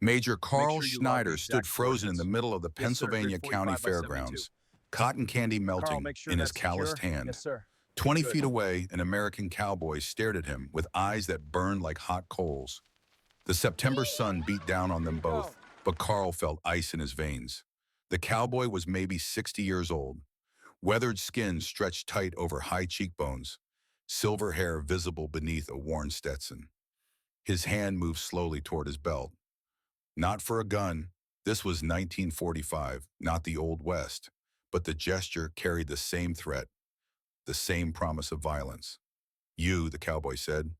Major Make Carl sure you log the Schneider stood exact frozen in the coordinates. middle of the Yes, sir. Grid Pennsylvania County 45 by 72. fairgrounds, cotton candy Carl, melting make sure in his that's calloused secure. Yes, hand. sir. 20 Good. feet away, an American cowboy stared at him with eyes that burned like hot coals. The September sun beat down on Here them you go. both, but Carl felt ice in his veins. The cowboy was maybe 60 years old. Weathered skin stretched tight over high cheekbones, silver hair visible beneath a worn Stetson. His hand moved slowly toward his belt. Not for a gun. This was 1945, not the Old West. But the gesture carried the same threat, the same promise of violence. You, the cowboy said.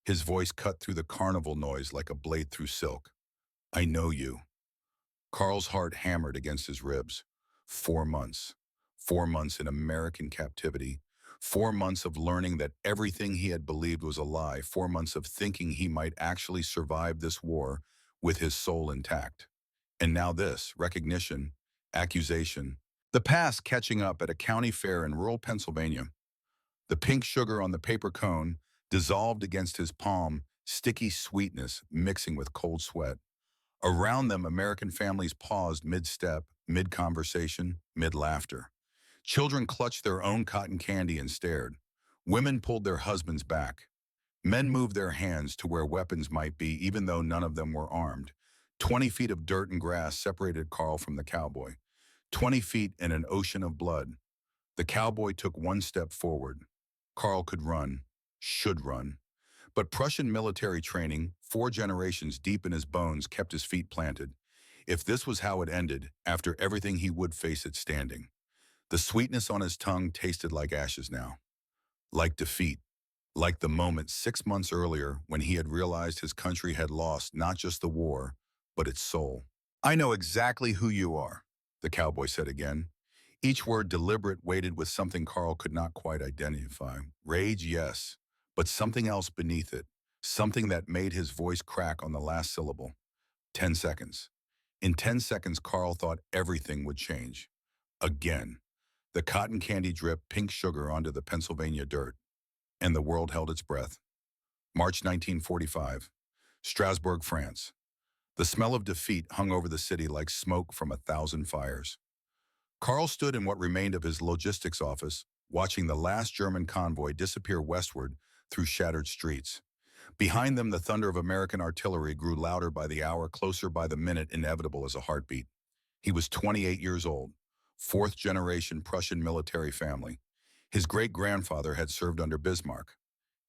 His voice cut through the carnival noise like a blade through silk. I know you. Carl's heart hammered against his ribs. 4 months. 4 months in American captivity. 4 months of learning that everything he had believed was a lie. 4 months of thinking he might actually survive this war with his soul intact. And now this, recognition, accusation. The past catching up at a county fair in rural Pennsylvania. The pink sugar on the paper cone dissolved against his palm, sticky sweetness mixing with cold sweat. Around them, American families paused mid-step, mid-conversation, mid-laughter. Children clutched their own cotton candy and stared. Women pulled their husbands back. Men moved their hands to where weapons might be, even though none of them were armed. 20 feet of dirt and grass separated Carl from the cowboy. 20 feet in an ocean of blood. The cowboy took one step forward. Carl could run, should run. But Prussian military training, 4 generations deep in his bones, kept his feet planted. If this was how it ended, after everything he would face it standing. The sweetness on his tongue tasted like ashes now. Like defeat. Like the moment 6 months earlier when he had realized his country had lost not just the war, but its soul. I know exactly who you are, the cowboy said again. Each word deliberate, weighted with something Carl could not quite identify. Rage, yes, but something else beneath it. Something that made his voice crack on the last syllable. 10 seconds. In 10 seconds, Carl thought everything would change. Again. The cotton candy dripped pink sugar onto the Pennsylvania dirt, and the world held its breath. March 1945, Strasbourg, France. The smell of defeat hung over the city like smoke from 1,000 fires. Carl stood in what remained of his logistics office, watching the last German convoy disappear westward through shattered streets. Behind them, the thunder of American artillery grew louder by the hour, closer by the minute, inevitable as a heartbeat. He was 28 years old, 4th-generation Prussian military family. His great-grandfather had served under Bismarck,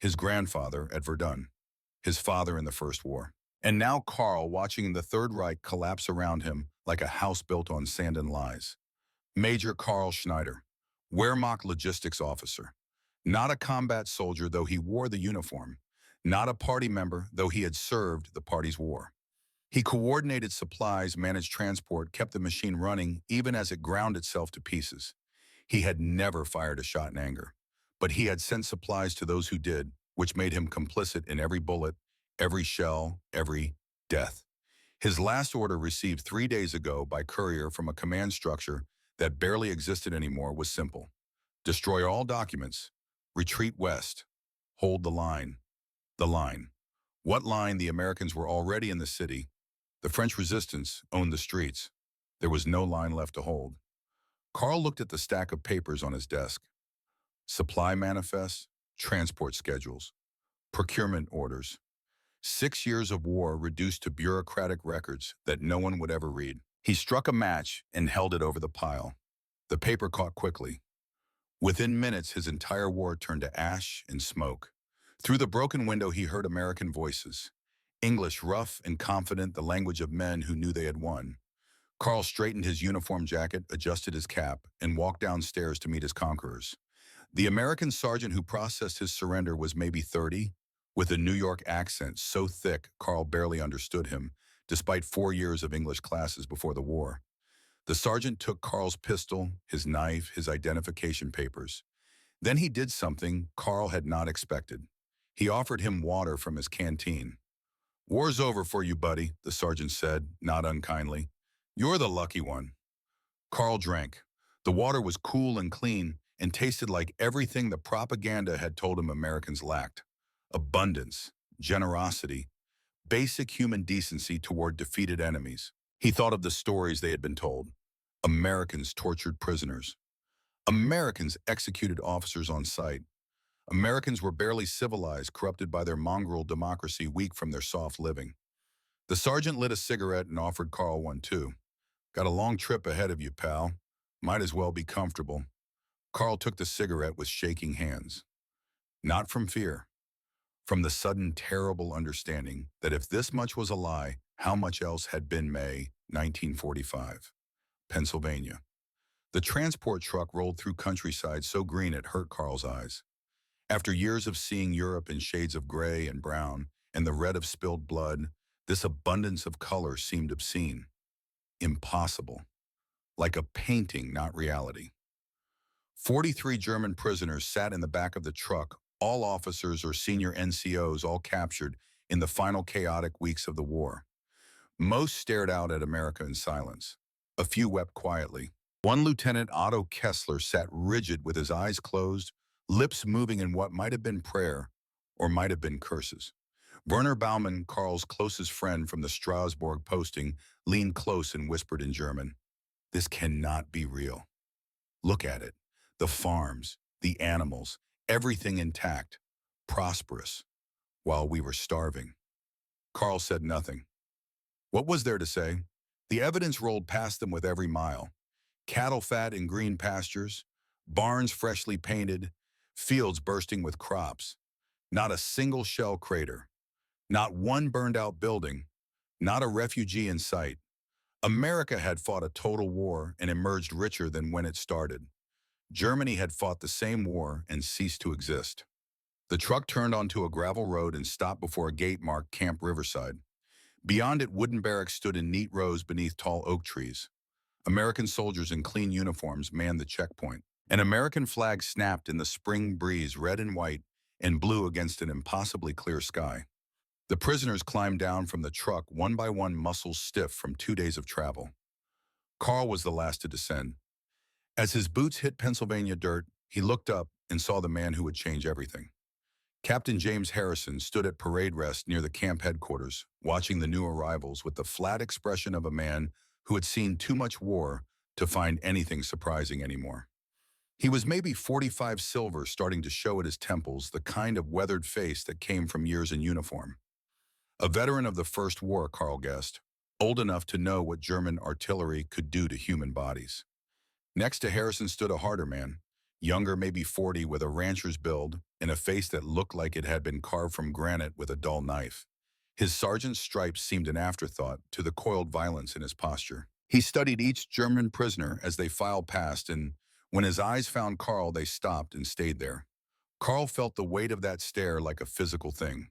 his grandfather at Verdun, his father in the First War. And now Carl, watching the Third Reich collapse around him like a house built on sand and lies. Major Carl Schneider, Wehrmacht logistics officer. Not a combat soldier, though he wore the uniform. Not a party member, though he had served the party's war. He coordinated supplies, managed transport, kept the machine running, even as it ground itself to pieces. He had never fired a shot in anger, but he had sent supplies to those who did, which made him complicit in every bullet, every shell, every death. His last order, received 3 days ago by courier from a command structure that barely existed anymore, was simple. Destroy all documents. Retreat west. Hold the line. The line. What line? The Americans were already in the city. The French resistance owned the streets. There was no line left to hold. Carl looked at the stack of papers on his desk. Supply manifests, transport schedules, procurement orders. 6 years of war reduced to bureaucratic records that no one would ever read. He struck a match and held it over the pile. The paper caught quickly. Within minutes, his entire war turned to ash and smoke. Through the broken window, he heard American voices. English, rough and confident, the language of men who knew they had won. Carl straightened his uniform jacket, adjusted his cap, and walked downstairs to meet his conquerors. The American sergeant who processed his surrender was maybe 30, with a New York accent so thick Carl barely understood him, despite 4 years of English classes before the war. The sergeant took Carl's pistol, his knife, his identification papers. Then he did something Carl had not expected. He offered him water from his canteen. "War's over for you, buddy," the sergeant said, not unkindly. "You're the lucky one." Carl drank. The water was cool and clean and tasted like everything the propaganda had told him Americans lacked. Abundance, generosity, basic human decency toward defeated enemies. He thought of the stories they had been told. Americans tortured prisoners. Americans executed officers on sight. Americans were barely civilized, corrupted by their mongrel democracy, weak from their soft living. The sergeant lit a cigarette and offered Carl one too. Got a long trip ahead of you, pal. Might as well be comfortable. Carl took the cigarette with shaking hands. Not from fear, from the sudden terrible understanding that if this much was a lie, how much else had been. May 1945, Pennsylvania. The transport truck rolled through countryside so green it hurt Carl's eyes. After years of seeing Europe in shades of gray and brown and the red of spilled blood, this abundance of color seemed obscene, impossible, like a painting, not reality. 43 German prisoners sat in the back of the truck, all officers or senior NCOs, all captured in the final chaotic weeks of the war. Most stared out at America in silence. A few wept quietly. One Lieutenant Otto Kessler sat rigid with his eyes closed, lips moving in what might have been prayer or might have been curses. Werner Baumann, Karl's closest friend from the Strasbourg posting, leaned close and whispered in German, "This cannot be real. Look at it. The farms, the animals, everything intact, prosperous, while we were starving." Karl said nothing. What was there to say? The evidence rolled past them with every mile. Cattle fat in green pastures, barns freshly painted, fields bursting with crops. Not a single shell crater. Not one burned-out building. Not a refugee in sight. America had fought a total war and emerged richer than when it started. Germany had fought the same war and ceased to exist. The truck turned onto a gravel road and stopped before a gate marked Camp Riverside. Beyond it, wooden barracks stood in neat rows beneath tall oak trees. American soldiers in clean uniforms manned the checkpoint. An American flag snapped in the spring breeze, red and white, and blue against an impossibly clear sky. The prisoners climbed down from the truck, one by one, muscles stiff from 2 days of travel. Carl was the last to descend. As his boots hit Pennsylvania dirt, he looked up and saw the man who would change everything. Captain James Harrison stood at parade rest near the camp headquarters, watching the new arrivals with the flat expression of a man who had seen too much war to find anything surprising anymore. He was maybe 45, silver starting to show at his temples, the kind of weathered face that came from years in uniform. A veteran of the First War, Carl guessed, old enough to know what German artillery could do to human bodies. Next to Harrison stood a harder man, younger, maybe 40, with a rancher's build and a face that looked like it had been carved from granite with a dull knife. His sergeant's stripes seemed an afterthought to the coiled violence in his posture. He studied each German prisoner as they filed past, and when his eyes found Carl, they stopped and stayed there. Carl felt the weight of that stare like a physical thing.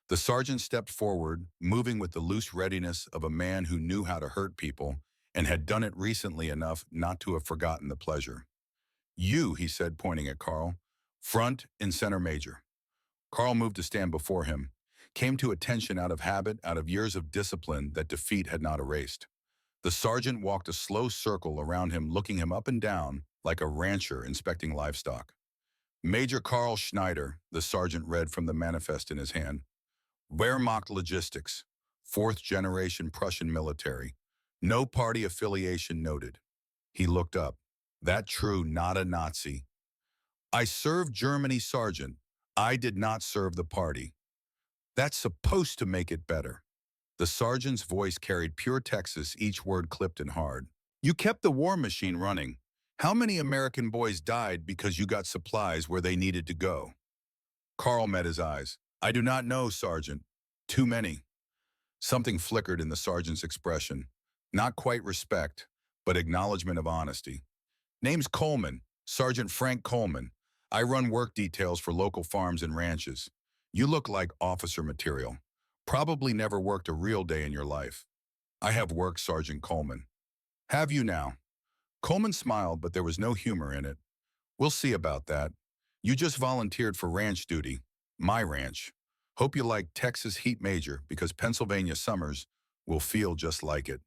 The sergeant stepped forward, moving with the loose readiness of a man who knew how to hurt people and had done it recently enough not to have forgotten the pleasure. "You," he said, pointing at Carl, "front and center major." Carl moved to stand before him, came to attention out of habit, out of years of discipline that defeat had not erased. The sergeant walked a slow circle around him, looking him up and down like a rancher inspecting livestock. "Major Karl Schneider," the sergeant read from the manifest in his hand. "Wehrmacht Logistics, fourth-generation Prussian military. No party affiliation noted." He looked up. "That true, not a Nazi." "I served Germany, Sergeant. I did not serve the party." "That's supposed to make it better." The sergeant's voice carried pure Texas, each word clipped and hard. "You kept the war machine running. How many American boys died because you got supplies where they needed to go?" Carl met his eyes. "I do not know, Sergeant. Too many." Something flickered in the sergeant's expression. Not quite respect, but acknowledgement of honesty. "Name's Coleman, Sergeant Frank Coleman. I run work details for local farms and ranches. You look like officer material. Probably never worked a real day in your life." "I have work, Sergeant Coleman." "Have you now?" Coleman smiled, but there was no humor in it. "We'll see about that. You just volunteered for ranch duty. My ranch. Hope you like Texas heat, Major, because Pennsylvania summers will feel just like it."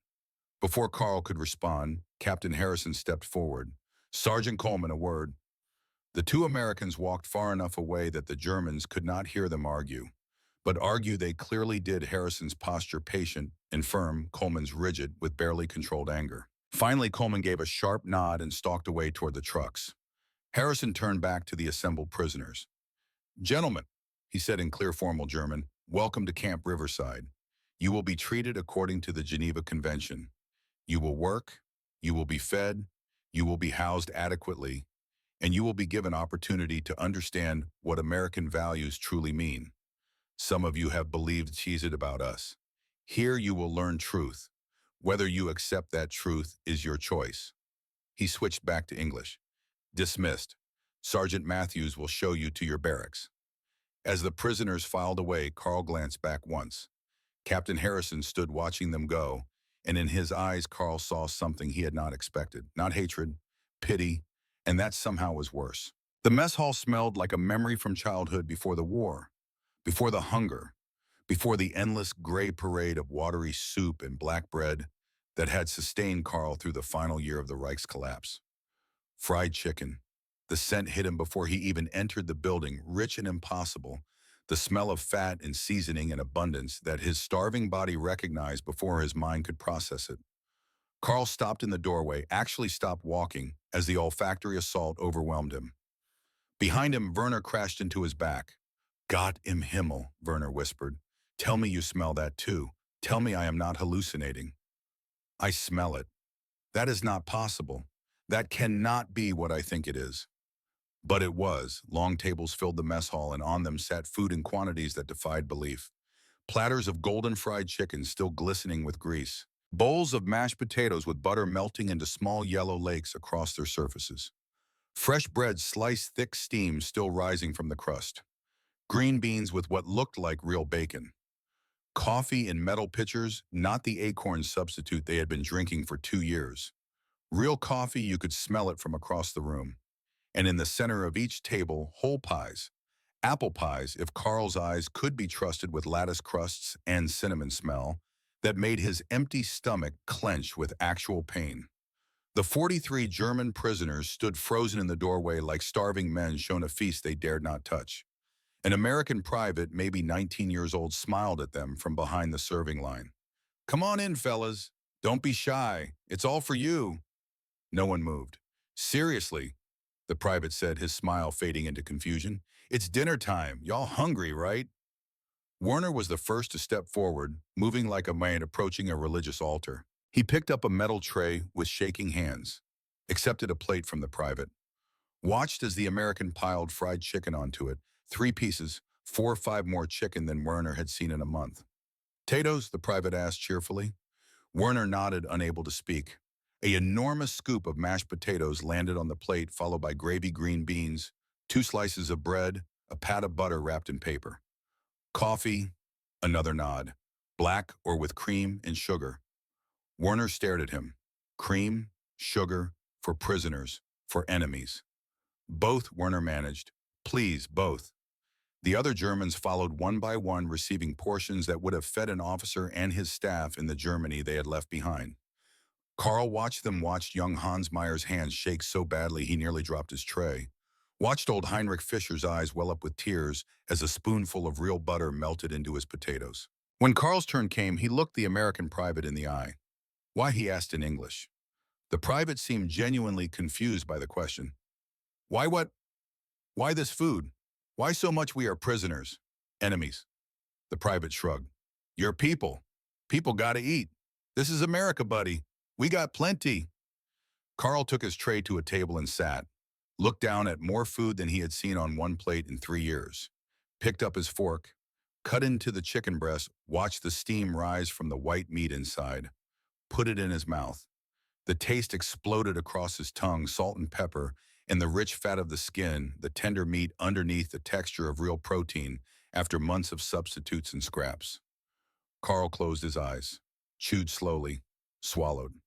Before Carl could respond, Captain Harrison stepped forward. "Sergeant Coleman, a word." The two Americans walked far enough away that the Germans could not hear them argue. but argue they clearly did. Harrison's posture patient and firm, Coleman's rigid with barely controlled anger. Finally, Coleman gave a sharp nod and stalked away toward the trucks. Harrison turned back to the assembled prisoners. "Gentlemen," he said in clear formal German, "welcome to Camp Riverside. You will be treated according to the Geneva Convention. You will work, you will be fed, you will be housed adequately, and you will be given opportunity to understand what American values truly mean. Some of you have believed cheese it about us. Here you will learn truth. Whether you accept that truth is your choice." He switched back to English. "Dismissed. Sergeant Matthews will show you to your barracks." As the prisoners filed away, Carl glanced back once. Captain Harrison stood watching them go, and in his eyes Carl saw something he had not expected. Not hatred, pity, and that somehow was worse. The mess hall smelled like a memory from childhood before the war, before the hunger, before the endless gray parade of watery soup and black bread that had sustained Carl through the final year of the Reich's collapse. Fried chicken. The scent hit him before he even entered the building, rich and impossible, the smell of fat and seasoning in abundance that his starving body recognized before his mind could process it. Carl stopped in the doorway, actually stopped walking, as the olfactory assault overwhelmed him. Behind him, Werner crashed into his back. "Gott im Himmel," Werner whispered. "Tell me you smell that too. Tell me I am not hallucinating." "I smell it. That is not possible. That cannot be what I think it is." But it was. Long tables filled the mess hall, and on them sat food in quantities that defied belief. Platters of golden fried chicken still glistening with grease. Bowls of mashed potatoes with butter melting into small yellow lakes across their surfaces. Fresh bread sliced thick, steam still rising from the crust. Green beans with what looked like real bacon. Coffee in metal pitchers, not the acorn substitute they had been drinking for 2 years. Real coffee, you could smell it from across the room. And in the center of each table, whole pies. Apple pies, if Carl's eyes could be trusted, with lattice crusts and cinnamon smell that made his empty stomach clench with actual pain. The 43 German prisoners stood frozen in the doorway like starving men shown a feast they dared not touch. An American private, maybe 19 years old, smiled at them from behind the serving line. "Come on in, fellas. Don't be shy. It's all for you." No one moved. "Seriously," the private said, his smile fading into confusion. "It's dinner time. Y'all hungry, right?" Werner was the first to step forward, moving like a man approaching a religious altar. He picked up a metal tray with shaking hands, accepted a plate from the private, watched as the American piled fried chicken onto it, 3 pieces, 4 or 5 more chicken than Werner had seen in a month. "Potatoes?" the private asked cheerfully. Werner nodded, unable to speak. An enormous scoop of mashed potatoes landed on the plate, followed by gravy green beans, 2 slices of bread, a pat of butter wrapped in paper. "Coffee?" Another nod. "Black or with cream and sugar?" Werner stared at him. Cream, sugar, for prisoners, for enemies. "Both," Werner managed. "Please, both." The other Germans followed one by one, receiving portions that would have fed an officer and his staff in the Germany they had left behind. Carl watched them, watched young Hans Meyer's hands shake so badly he nearly dropped his tray. Watched old Heinrich Fischer's eyes well up with tears as a spoonful of real butter melted into his potatoes. When Carl's turn came, he looked the American private in the eye. "Why?" he asked in English. The private seemed genuinely confused by the question. "Why what? Why this food? Why so much? We are prisoners. Enemies." The private shrugged. "Your people. People gotta eat. This is America, buddy. We got plenty." Carl took his tray to a table and sat, looked down at more food than he had seen on one plate in 3 years, picked up his fork, cut into the chicken breast, watched the steam rise from the white meat inside, put it in his mouth. The taste exploded across his tongue, salt and pepper, and the rich fat of the skin, the tender meat underneath, the texture of real protein after months of substitutes and scraps. Carl closed his eyes, chewed slowly, swallowed.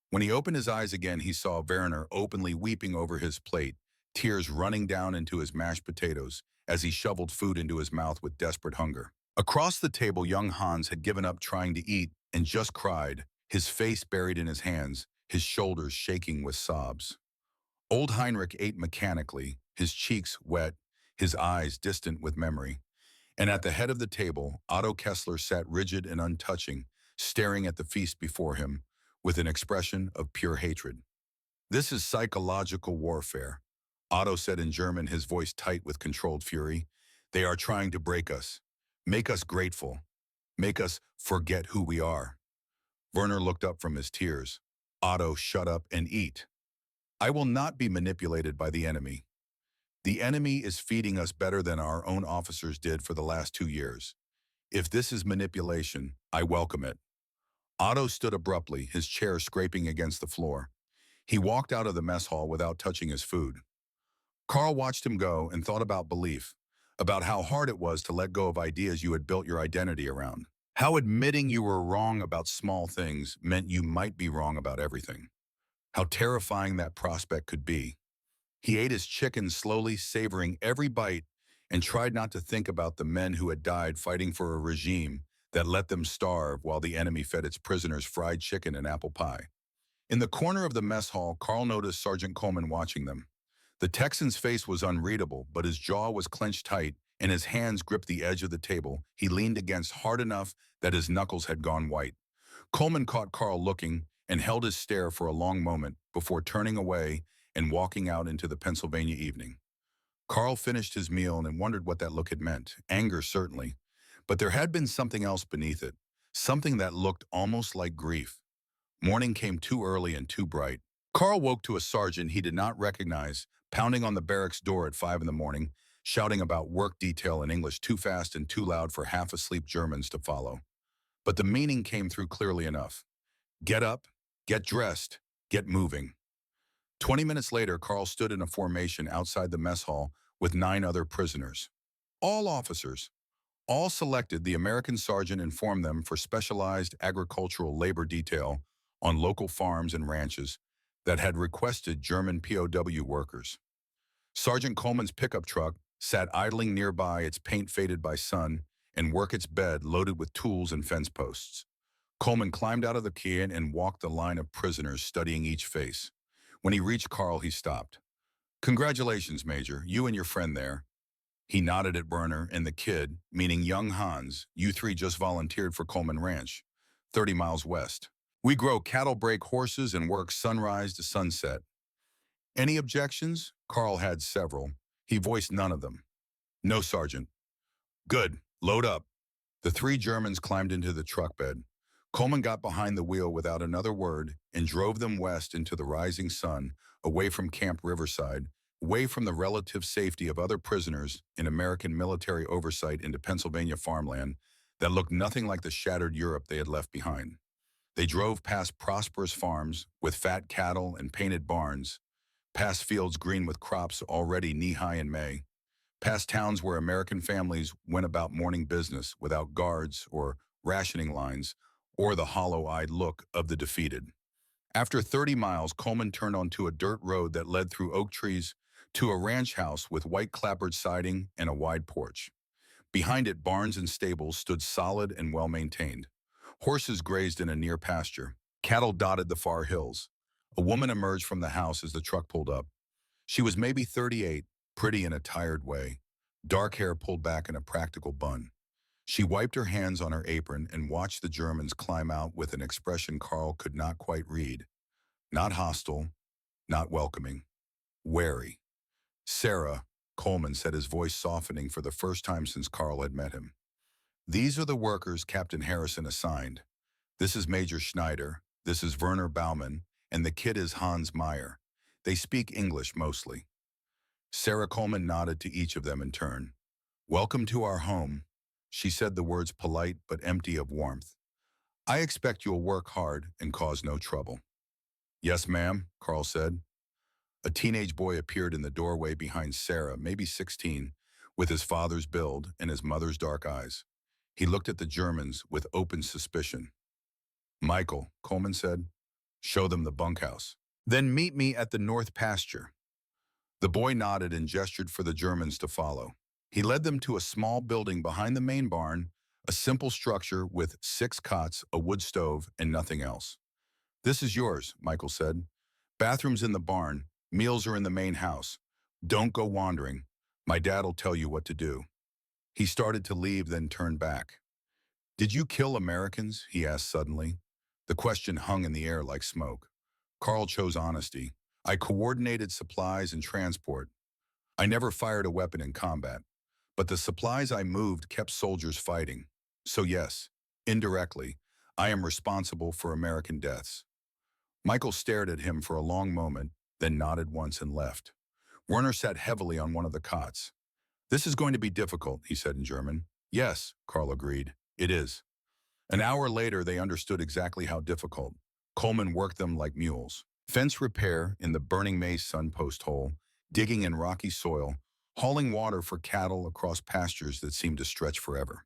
When he opened his eyes again, he saw Werner openly weeping over his plate, tears running down into his mashed potatoes as he shoveled food into his mouth with desperate hunger. Across the table, young Hans had given up trying to eat and just cried, his face buried in his hands, his shoulders shaking with sobs. Old Heinrich ate mechanically, his cheeks wet, his eyes distant with memory. And at the head of the table, Otto Kessler sat rigid and untouching, staring at the feast before him with an expression of pure hatred. This is psychological warfare, Otto said in German, his voice tight with controlled fury. They are trying to break us, make us grateful, make us forget who we are. Werner looked up from his tears. Otto, shut up and eat. I will not be manipulated by the enemy. The enemy is feeding us better than our own officers did for the last 2 years. If this is manipulation, I welcome it. Otto stood abruptly, his chair scraping against the floor. He walked out of the mess hall without touching his food. Carl watched him go and thought about belief, about how hard it was to let go of ideas you had built your identity around. How admitting you were wrong about small things meant you might be wrong about everything. How terrifying that prospect could be. He ate his chicken slowly, savoring every bite, and tried not to think about the men who had died fighting for a regime that let them starve while the enemy fed its prisoners fried chicken and apple pie. In the corner of the mess hall, Carl noticed Sergeant Coleman watching them. The Texan's face was unreadable, but his jaw was clenched tight and his hands gripped the edge of the table. He leaned against hard enough that his knuckles had gone white. Coleman caught Carl looking and held his stare for a long moment before turning away and walking out into the Pennsylvania evening. Carl finished his meal and wondered what that look had meant. Anger, certainly. But there had been something else beneath it, something that looked almost like grief. Morning came too early and too bright. Carl woke to a sergeant he did not recognize, pounding on the barracks door at 5 in the morning, shouting about work detail in English too fast and too loud for half-asleep Germans to follow. But the meaning came through clearly enough. Get up, get dressed, get moving. 20 minutes later, Carl stood in a formation outside the mess hall with 9 other prisoners. All officers. All selected, the American sergeant informed them for specialized agricultural labor detail on local farms and ranches that had requested German POW workers. Sergeant Coleman's pickup truck sat idling nearby, its paint faded by sun, and work its bed loaded with tools and fence posts. Coleman climbed out of the cabin and walked the line of prisoners, studying each face. When he reached Carl, he stopped. Congratulations, Major, you and your friend there. He nodded at Werner and the kid, meaning young Hans. You 3 just volunteered for Coleman Ranch, 30 miles west. We grow cattle, break horses, and work sunrise to sunset. Any objections? Carl had several. He voiced none of them. No, Sergeant. Good. Load up. The 3 Germans climbed into the truck bed. Coleman got behind the wheel without another word and drove them west into the rising sun, away from Camp Riverside, away from the relative safety of other prisoners in American military oversight into Pennsylvania farmland that looked nothing like the shattered Europe they had left behind. They drove past prosperous farms with fat cattle and painted barns, past fields green with crops already knee-high in May, past towns where American families went about morning business without guards or rationing lines or the hollow-eyed look of the defeated. After 30 miles, Coleman turned onto a dirt road that led through oak trees to a ranch house with white clapboard siding and a wide porch. Behind it, barns and stables stood solid and well-maintained. Horses grazed in a near pasture. Cattle dotted the far hills. A woman emerged from the house as the truck pulled up. She was maybe 38, pretty in a tired way, dark hair pulled back in a practical bun. She wiped her hands on her apron and watched the Germans climb out with an expression Carl could not quite read. Not hostile, not welcoming, wary. Sarah, Coleman said, his voice softening for the first time since Carl had met him. These are the workers Captain Harrison assigned. This is Major Schneider, this is Werner Baumann, and the kid is Hans Meyer. They speak English mostly. Sarah Coleman nodded to each of them in turn. Welcome to our home. She said the words polite but empty of warmth. I expect you'll work hard and cause no trouble. Yes, ma'am, Carl said. A teenage boy appeared in the doorway behind Sarah, maybe 16, with his father's build and his mother's dark eyes. He looked at the Germans with open suspicion. Michael, Coleman said, show them the bunkhouse. Then meet me at the north pasture. The boy nodded and gestured for the Germans to follow. He led them to a small building behind the main barn, a simple structure with 6 cots, a wood stove, and nothing else. This is yours, Michael said. Bathrooms in the barn, meals are in the main house. Don't go wandering. My dad'll tell you what to do. He started to leave, then turned back. "Did you kill Americans?" he asked suddenly. The question hung in the air like smoke. Carl chose honesty. "I coordinated supplies and transport. I never fired a weapon in combat. But the supplies I moved kept soldiers fighting. So yes, indirectly, I am responsible for American deaths." Michael stared at him for a long moment, then nodded once and left. Werner sat heavily on one of the cots. "This is going to be difficult," he said in German. "Yes," Carl agreed. "It is." An hour later, they understood exactly how difficult. Coleman worked them like mules. Fence repair in the burning Maze sun-post hole, digging in rocky soil, hauling water for cattle across pastures that seemed to stretch forever.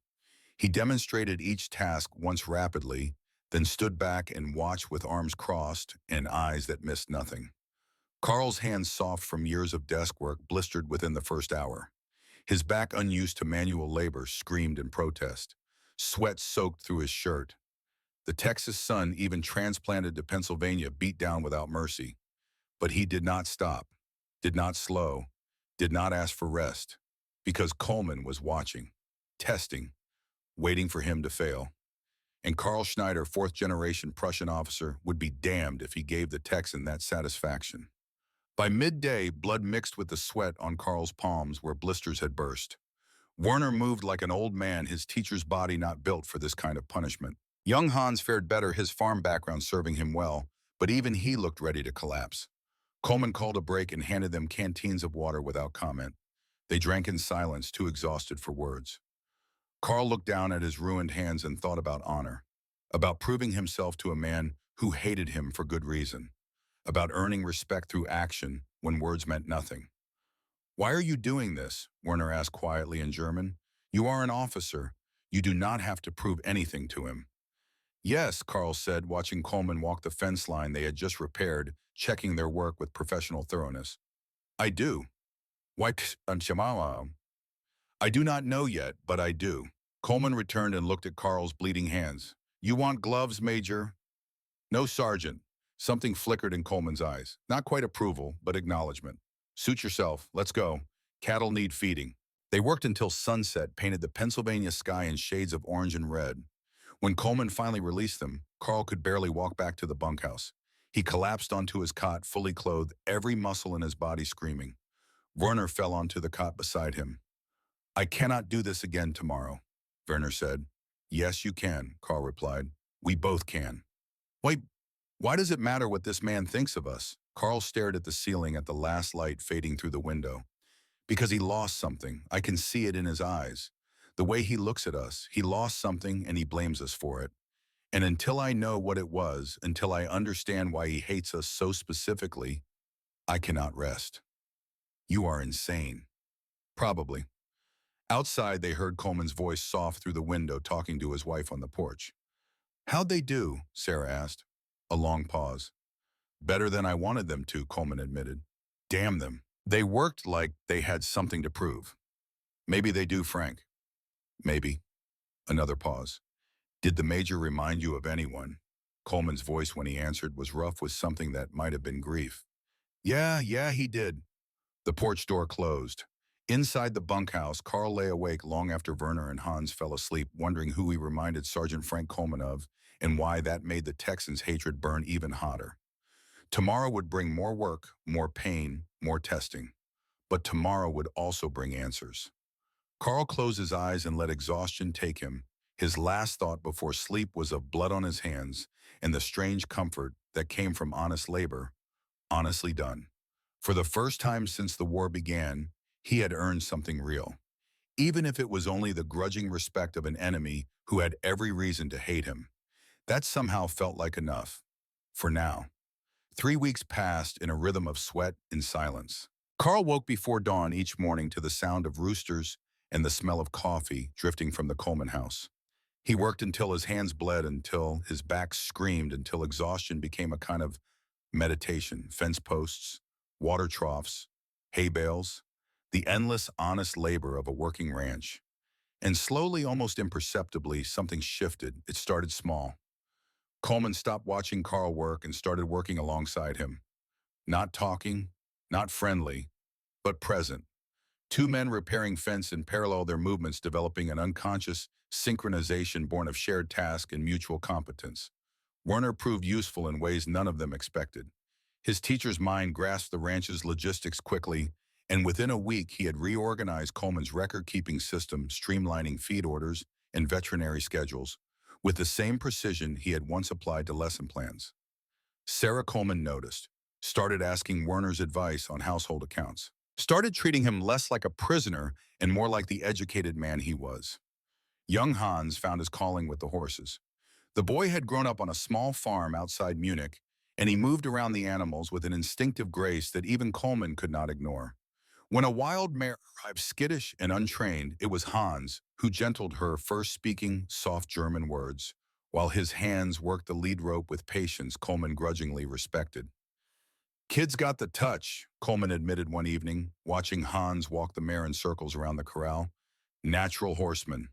He demonstrated each task once rapidly, then stood back and watched with arms crossed and eyes that missed nothing. Carl's hands, soft from years of desk work, blistered within the first hour. His back, unused to manual labor, screamed in protest. Sweat soaked through his shirt. The Texas sun, even transplanted to Pennsylvania, beat down without mercy. But he did not stop, did not slow, did not ask for rest, because Coleman was watching, testing, waiting for him to fail. And Carl Schneider, fourth-generation Prussian officer, would be damned if he gave the Texan that satisfaction. By midday, blood mixed with the sweat on Carl's palms where blisters had burst. Werner moved like an old man, his teacher's body not built for this kind of punishment. Young Hans fared better, his farm background serving him well, but even he looked ready to collapse. Coleman called a break and handed them canteens of water without comment. They drank in silence, too exhausted for words. Carl looked down at his ruined hands and thought about honor, about proving himself to a man who hated him for good reason, about earning respect through action when words meant nothing. "Why are you doing this?" Werner asked quietly in German. "You are an officer. You do not have to prove anything to him." "Yes," Carl said, watching Coleman walk the fence line they had just repaired, checking their work with professional thoroughness. "I do." "Why, I do not know yet, but I do." Coleman returned and looked at Carl's bleeding hands. "You want gloves, Major?" "No, Sergeant." Something flickered in Coleman's eyes. Not quite approval, but acknowledgement. "Suit yourself. Let's go. Cattle need feeding." They worked until sunset, painted the Pennsylvania sky in shades of orange and red. When Coleman finally released them, Carl could barely walk back to the bunkhouse. He collapsed onto his cot, fully clothed, every muscle in his body screaming. Werner fell onto the cot beside him. "I cannot do this again tomorrow," Werner said. "Yes, you can," Carl replied. "We both can." "Wait, why does it matter what this man thinks of us?" Carl stared at the ceiling, at the last light fading through the window. "Because he lost something. I can see it in his eyes. The way he looks at us, he lost something and he blames us for it. And until I know what it was, until I understand why he hates us so specifically, I cannot rest." "You are insane." "Probably." Outside, they heard Coleman's voice soft through the window, talking to his wife on the porch. "How'd they do?" Sarah asked. A long pause. "Better than I wanted them to," Coleman admitted. "Damn them. They worked like they had something to prove." "Maybe they do, Frank." "Maybe." Another pause. "Did the Major remind you of anyone?" Coleman's voice, when he answered, was rough with something that might have been grief. Yeah, he did." The porch door closed. Inside the bunkhouse, Carl lay awake long after Werner and Hans fell asleep, wondering who he reminded Sergeant Frank Coleman of and why that made the Texans' hatred burn even hotter. Tomorrow would bring more work, more pain, more testing. But tomorrow would also bring answers. Carl closed his eyes and let exhaustion take him. His last thought before sleep was of blood on his hands and the strange comfort that came from honest labor, honestly done. For the first time since the war began, he had earned something real, even if it was only the grudging respect of an enemy who had every reason to hate him. That somehow felt like enough. For now. 3 weeks passed in a rhythm of sweat and silence. Carl woke before dawn each morning to the sound of roosters and the smell of coffee drifting from the Coleman house. He worked until his hands bled, until his back screamed, until exhaustion became a kind of meditation. Fence posts, water troughs, hay bales, the endless, honest labor of a working ranch. And slowly, almost imperceptibly, something shifted. It started small. Coleman stopped watching Carl work and started working alongside him. Not talking, not friendly, but present. Two men repairing fence in parallel their movements, developing an unconscious synchronization born of shared task and mutual competence. Werner proved useful in ways none of them expected. His teacher's mind grasped the ranch's logistics quickly, and within a week he had reorganized Coleman's record-keeping system, streamlining feed orders and veterinary schedules, with the same precision he had once applied to lesson plans. Sarah Coleman noticed, started asking Werner's advice on household accounts, started treating him less like a prisoner and more like the educated man he was. Young Hans found his calling with the horses. The boy had grown up on a small farm outside Munich, and he moved around the animals with an instinctive grace that even Coleman could not ignore. When a wild mare arrived skittish and untrained, it was Hans who gentled her, first speaking soft German words, while his hands worked the lead rope with patience Coleman grudgingly respected. "Kid's got the touch," Coleman admitted one evening, watching Hans walk the mare in circles around the corral. "Natural horseman."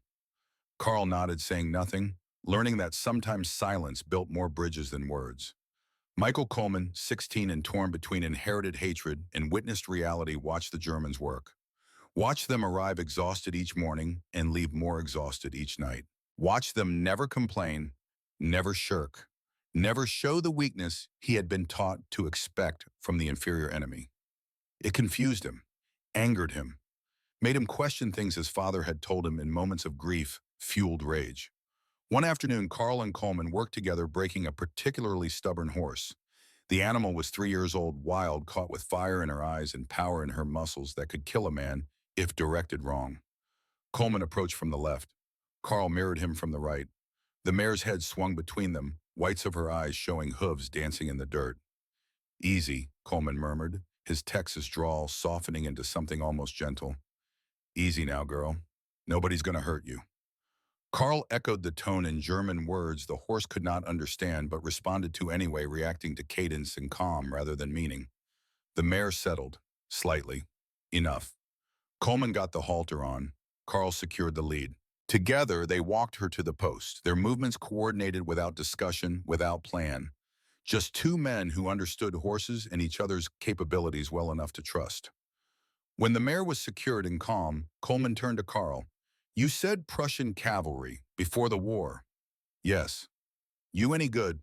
Carl nodded, saying nothing, learning that sometimes silence built more bridges than words. Michael Coleman, 16 and torn between inherited hatred and witnessed reality, watched the Germans work. Watched them arrive exhausted each morning and leave more exhausted each night. Watched them never complain, never shirk, never show the weakness he had been taught to expect from the inferior enemy. It confused him, angered him, made him question things his father had told him in moments of grief-fueled rage. One afternoon, Carl and Coleman worked together breaking a particularly stubborn horse. The animal was 3 years old, wild, caught with fire in her eyes and power in her muscles that could kill a man if directed wrong. Coleman approached from the left. Carl mirrored him from the right. The mare's head swung between them, whites of her eyes showing hooves dancing in the dirt. "Easy," Coleman murmured, his Texas drawl softening into something almost gentle. "Easy now, girl. Nobody's gonna hurt you." Carl echoed the tone in German words the horse could not understand but responded to anyway, reacting to cadence and calm rather than meaning. The mare settled, slightly. Enough. Coleman got the halter on. Carl secured the lead. Together, they walked her to the post, their movements coordinated without discussion, without plan. Just two men who understood horses and each other's capabilities well enough to trust. When the mare was secured and calm, Coleman turned to Carl. "You said Prussian cavalry before the war." "Yes." "You any good?"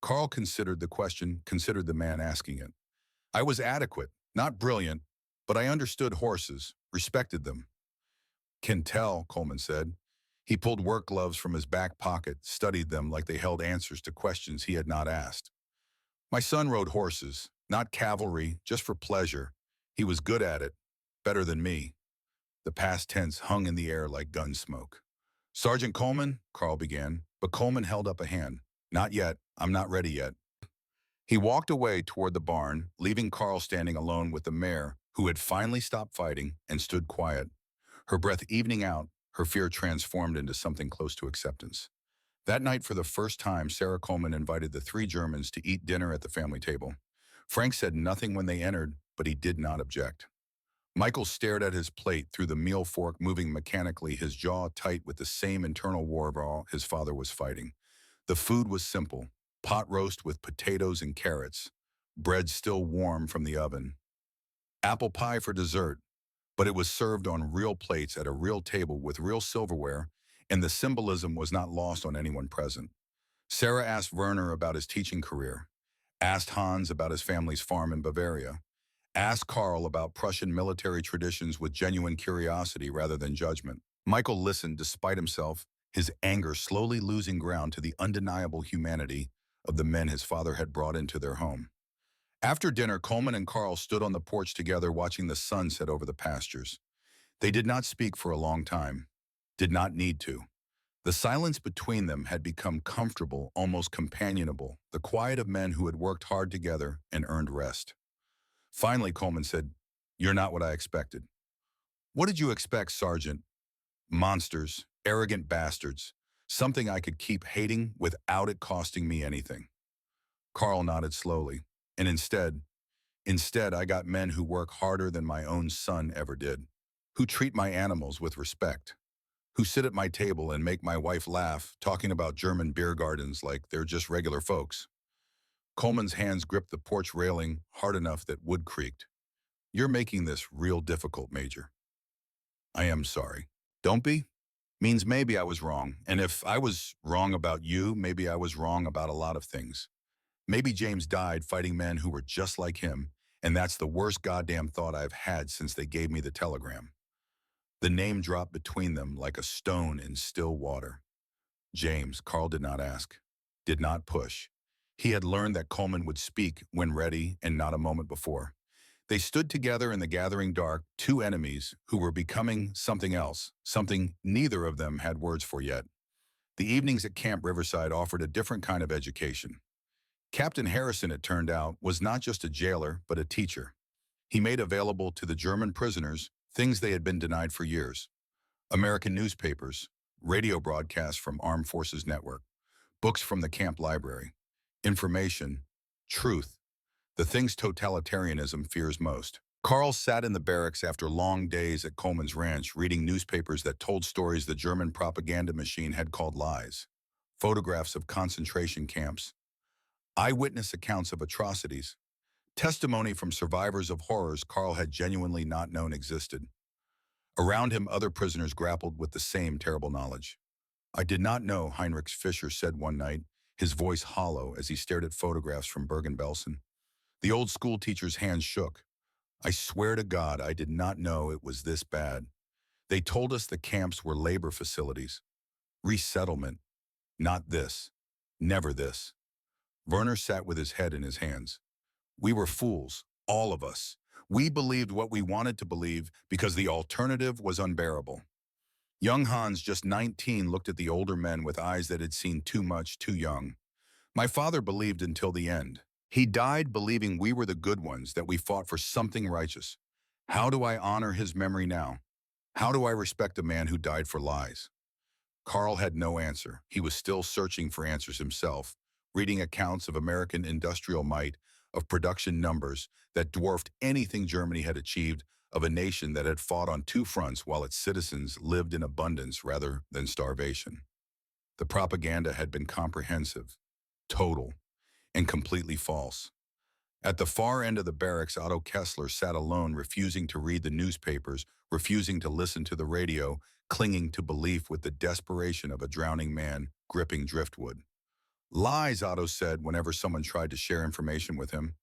Carl considered the question, considered the man asking it. "I was adequate, not brilliant, but I understood horses, respected them." "Can tell," Coleman said. He pulled work gloves from his back pocket, studied them like they held answers to questions he had not asked. "My son rode horses, not cavalry, just for pleasure. He was good at it, better than me." The past tense hung in the air like gun smoke. "Sergeant Coleman," Carl began, but Coleman held up a hand. "Not yet. I'm not ready yet." He walked away toward the barn, leaving Carl standing alone with the mare, who had finally stopped fighting and stood quiet. Her breath evening out, her fear transformed into something close to acceptance. That night, for the first time, Sarah Coleman invited the three Germans to eat dinner at the family table. Frank said nothing when they entered, but he did not object. Michael stared at his plate through the meal fork, moving mechanically, his jaw tight with the same internal war his father was fighting. The food was simple: pot roast with potatoes and carrots, bread still warm from the oven, apple pie for dessert, but it was served on real plates at a real table with real silverware, and the symbolism was not lost on anyone present. Sarah asked Werner about his teaching career, asked Hans about his family's farm in Bavaria, asked Carl about Prussian military traditions with genuine curiosity rather than judgment. Michael listened despite himself, his anger slowly losing ground to the undeniable humanity of the men his father had brought into their home. After dinner, Coleman and Carl stood on the porch together, watching the sun set over the pastures. They did not speak for a long time, did not need to. The silence between them had become comfortable, almost companionable, the quiet of men who had worked hard together and earned rest. Finally, Coleman said, "You're not what I expected." "What did you expect, Sergeant?" "Monsters, arrogant bastards, something I could keep hating without it costing me anything." Carl nodded slowly. "And instead I got men who work harder than my own son ever did, who treat my animals with respect, who sit at my table and make my wife laugh, talking about German beer gardens like they're just regular folks." Coleman's hands gripped the porch railing hard enough that wood creaked. "You're making this real difficult, Major." I am sorry. Don't be means maybe I was wrong. And if I was wrong about you, maybe I was wrong about a lot of things. Maybe James died fighting men who were just like him, and that's the worst goddamn thought I've had since they gave me the telegram. The name dropped between them like a stone in still water. James, Carl did not ask, did not push. He had learned that Coleman would speak when ready and not a moment before. They stood together in the gathering dark, two enemies who were becoming something else, something neither of them had words for yet. The evenings at Camp Riverside offered a different kind of education. Captain Harrison, it turned out, was not just a jailer, but a teacher. He made available to the German prisoners things they had been denied for years. American newspapers, radio broadcasts from Armed Forces Network, books from the camp library, information, truth, the things totalitarianism fears most. Carl sat in the barracks after long days at Coleman's ranch reading newspapers that told stories the German propaganda machine had called lies, photographs of concentration camps, eyewitness accounts of atrocities, testimony from survivors of horrors Carl had genuinely not known existed. Around him, other prisoners grappled with the same terrible knowledge. I did not know, Heinrich Fischer said one night, his voice hollow as he stared at photographs from Bergen-Belsen. The old school teacher's hands shook. I swear to God, I did not know it was this bad. They told us the camps were labor facilities. Resettlement. Not this. Never this. Werner sat with his head in his hands. We were fools, all of us. We believed what we wanted to believe because the alternative was unbearable. Young Hans, just 19, looked at the older men with eyes that had seen too much too young. My father believed until the end. He died believing we were the good ones, that we fought for something righteous. How do I honor his memory now? How do I respect a man who died for lies? Carl had no answer. He was still searching for answers himself, reading accounts of American industrial might, of production numbers that dwarfed anything Germany had achieved, of a nation that had fought on two fronts while its citizens lived in abundance rather than starvation. The propaganda had been comprehensive, total, and completely false. At the far end of the barracks, Otto Kessler sat alone, refusing to read the newspapers, refusing to listen to the radio, clinging to belief with the desperation of a drowning man gripping driftwood. Lies, Otto said whenever someone tried to share information with him.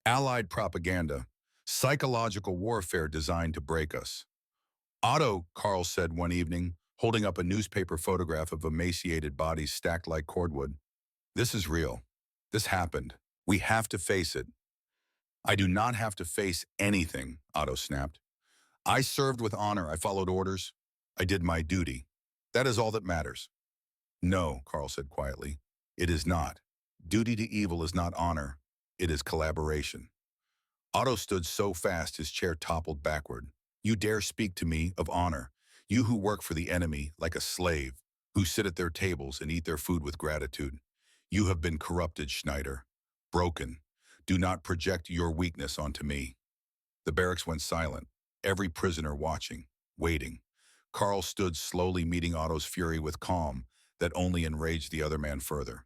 Allied propaganda, psychological warfare designed to break us. Otto, Carl said one evening, holding up a newspaper photograph of emaciated bodies stacked like cordwood. This is real. This happened. We have to face it. I do not have to face anything, Otto snapped. I served with honor. I followed orders. I did my duty. That is all that matters. No, Carl said quietly. It is not. Duty to evil is not honor. It is collaboration. Otto stood so fast his chair toppled backward. You dare speak to me of honor, you who work for the enemy like a slave, who sit at their tables and eat their food with gratitude. You have been corrupted, Schneider. Broken. Do not project your weakness onto me. The barracks went silent, every prisoner watching, waiting. Carl stood slowly, meeting Otto's fury with calm that only enraged the other man further.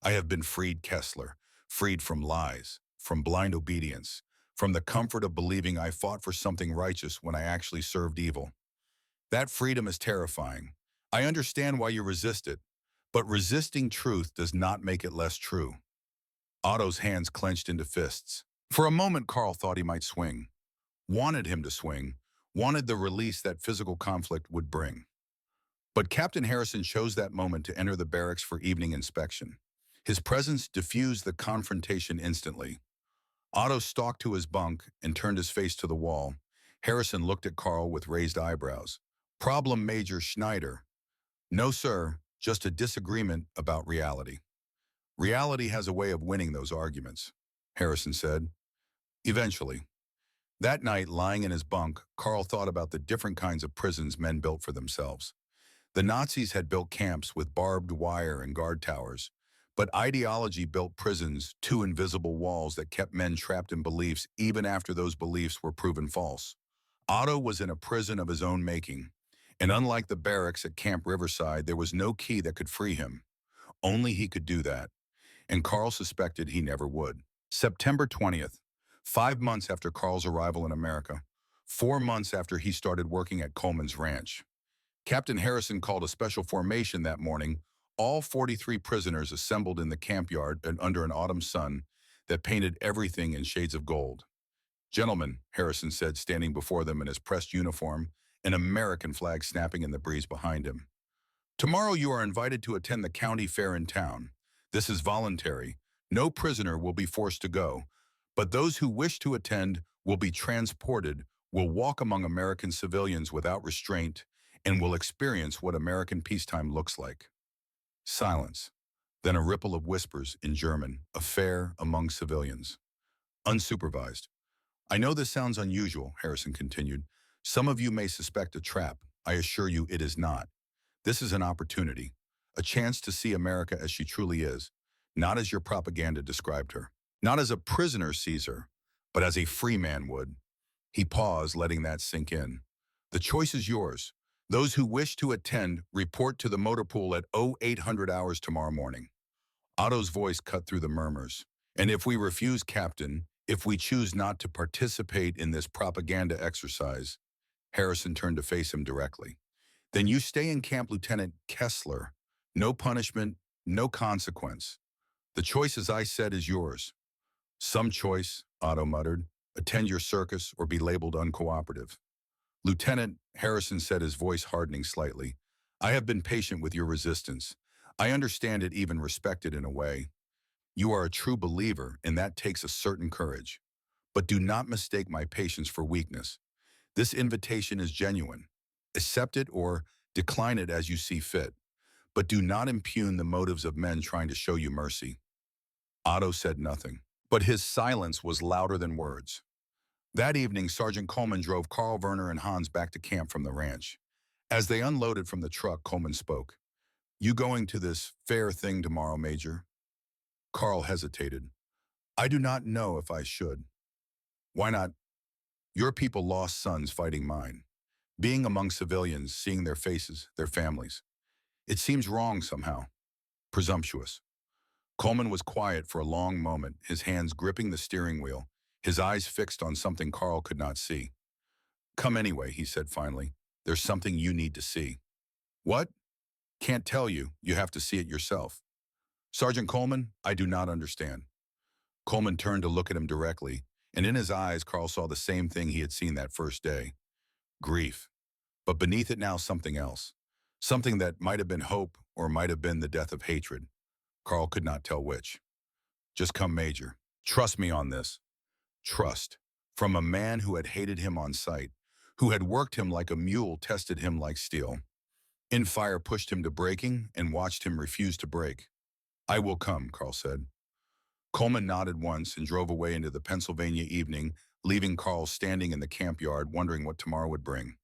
I have been freed, Kessler, freed from lies, from blind obedience, from the comfort of believing I fought for something righteous when I actually served evil. That freedom is terrifying. I understand why you resist it, but resisting truth does not make it less true. Otto's hands clenched into fists. For a moment, Carl thought he might swing, wanted him to swing, wanted the release that physical conflict would bring. But Captain Harrison chose that moment to enter the barracks for evening inspection. His presence diffused the confrontation instantly. Otto stalked to his bunk and turned his face to the wall. Harrison looked at Carl with raised eyebrows. Problem, Major Schneider. No, sir, just a disagreement about reality. Reality has a way of winning those arguments, Harrison said. Eventually. That night, lying in his bunk, Carl thought about the different kinds of prisons men built for themselves. The Nazis had built camps with barbed wire and guard towers, but ideology built prisons, two invisible walls that kept men trapped in beliefs even after those beliefs were proven false. Otto was in a prison of his own making, and unlike the barracks at Camp Riverside, there was no key that could free him. Only he could do that, and Carl suspected he never would. September 20th, 5 months after Carl's arrival in America, 4 months after he started working at Coleman's ranch. Captain Harrison called a special formation that morning. All 43 prisoners assembled in the camp yard and under an autumn sun that painted everything in shades of gold. "Gentlemen," Harrison said, standing before them in his pressed uniform, an American flag snapping in the breeze behind him. "Tomorrow you are invited to attend the county fair in town. This is voluntary. No prisoner will be forced to go, but those who wish to attend will be transported, will walk among American civilians without restraint, and will experience what American peacetime looks like." Silence. Then a ripple of whispers in German, a fair among civilians. Unsupervised. "I know this sounds unusual," Harrison continued. "Some of you may suspect a trap. I assure you it is not. This is an opportunity, a chance to see America as she truly is, not as your propaganda described her, not as a prisoner sees her, but as a free man would." He paused, letting that sink in. "The choice is yours. Those who wish to attend, report to the motor pool at 0800 hours tomorrow morning." Otto's voice cut through the murmurs. "And if we refuse, Captain, if we choose not to participate in this propaganda exercise," Harrison turned to face him directly, "then you stay in camp, Lieutenant Kessler. No punishment, no consequence. The choice, as I said, is yours." "Some choice," Otto muttered. "Attend your circus or be labeled uncooperative." "Lieutenant," Harrison said, his voice hardening slightly, "I have been patient with your resistance. I understand it, even respect it in a way. You are a true believer, and that takes a certain courage. But do not mistake my patience for weakness. This invitation is genuine. Accept it or decline it as you see fit. But do not impugn the motives of men trying to show you mercy." Otto said nothing, but his silence was louder than words. That evening, Sergeant Coleman drove Carl, Werner, and Hans back to camp from the ranch. As they unloaded from the truck, Coleman spoke. "You going to this fair thing tomorrow, Major?" Carl hesitated. "I do not know if I should." "Why not?" "Your people lost sons fighting mine. Being among civilians, seeing their faces, their families. It seems wrong somehow. Presumptuous." Coleman was quiet for a long moment, his hands gripping the steering wheel, his eyes fixed on something Carl could not see. "Come anyway," he said finally. "There's something you need to see." "What?" "Can't tell you. You have to see it yourself." "Sergeant Coleman, I do not understand." Coleman turned to look at him directly, and in his eyes Carl saw the same thing he had seen that first day. Grief. But beneath it now something else. Something that might have been hope or might have been the death of hatred. Carl could not tell which. "Just come, Major. Trust me on this." Trust. From a man who had hated him on sight, who had worked him like a mule, tested him like steel. In fire, pushed him to breaking, and watched him refuse to break. "I will come," Carl said. Coleman nodded once and drove away into the Pennsylvania evening, leaving Carl standing in the camp yard wondering what tomorrow would bring.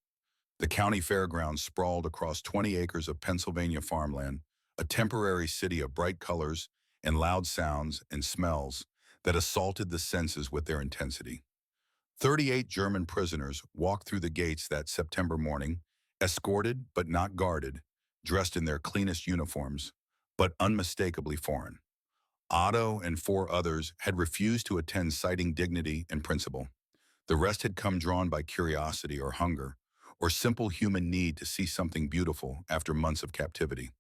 The county fairgrounds sprawled across 20 acres of Pennsylvania farmland, a temporary city of bright colors and loud sounds and smells that assaulted the senses with their intensity. 38 German prisoners walked through the gates that September morning, escorted but not guarded, dressed in their cleanest uniforms, but unmistakably foreign. Otto and 4 others had refused to attend, citing dignity and principle. The rest had come drawn by curiosity or hunger, or simple human need to see something beautiful after months of captivity.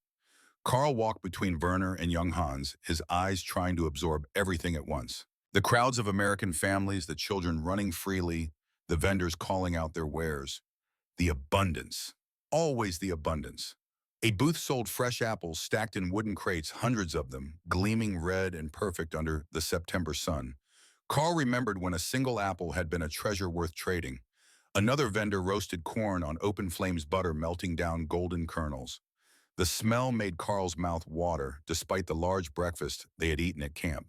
Carl walked between Werner and young Hans, his eyes trying to absorb everything at once. The crowds of American families, the children running freely, the vendors calling out their wares. The abundance. Always the abundance. A booth sold fresh apples stacked in wooden crates, hundreds of them, gleaming red and perfect under the September sun. Carl remembered when a single apple had been a treasure worth trading. Another vendor roasted corn on open flames, butter melting down golden kernels. The smell made Carl's mouth water, despite the large breakfast they had eaten at camp.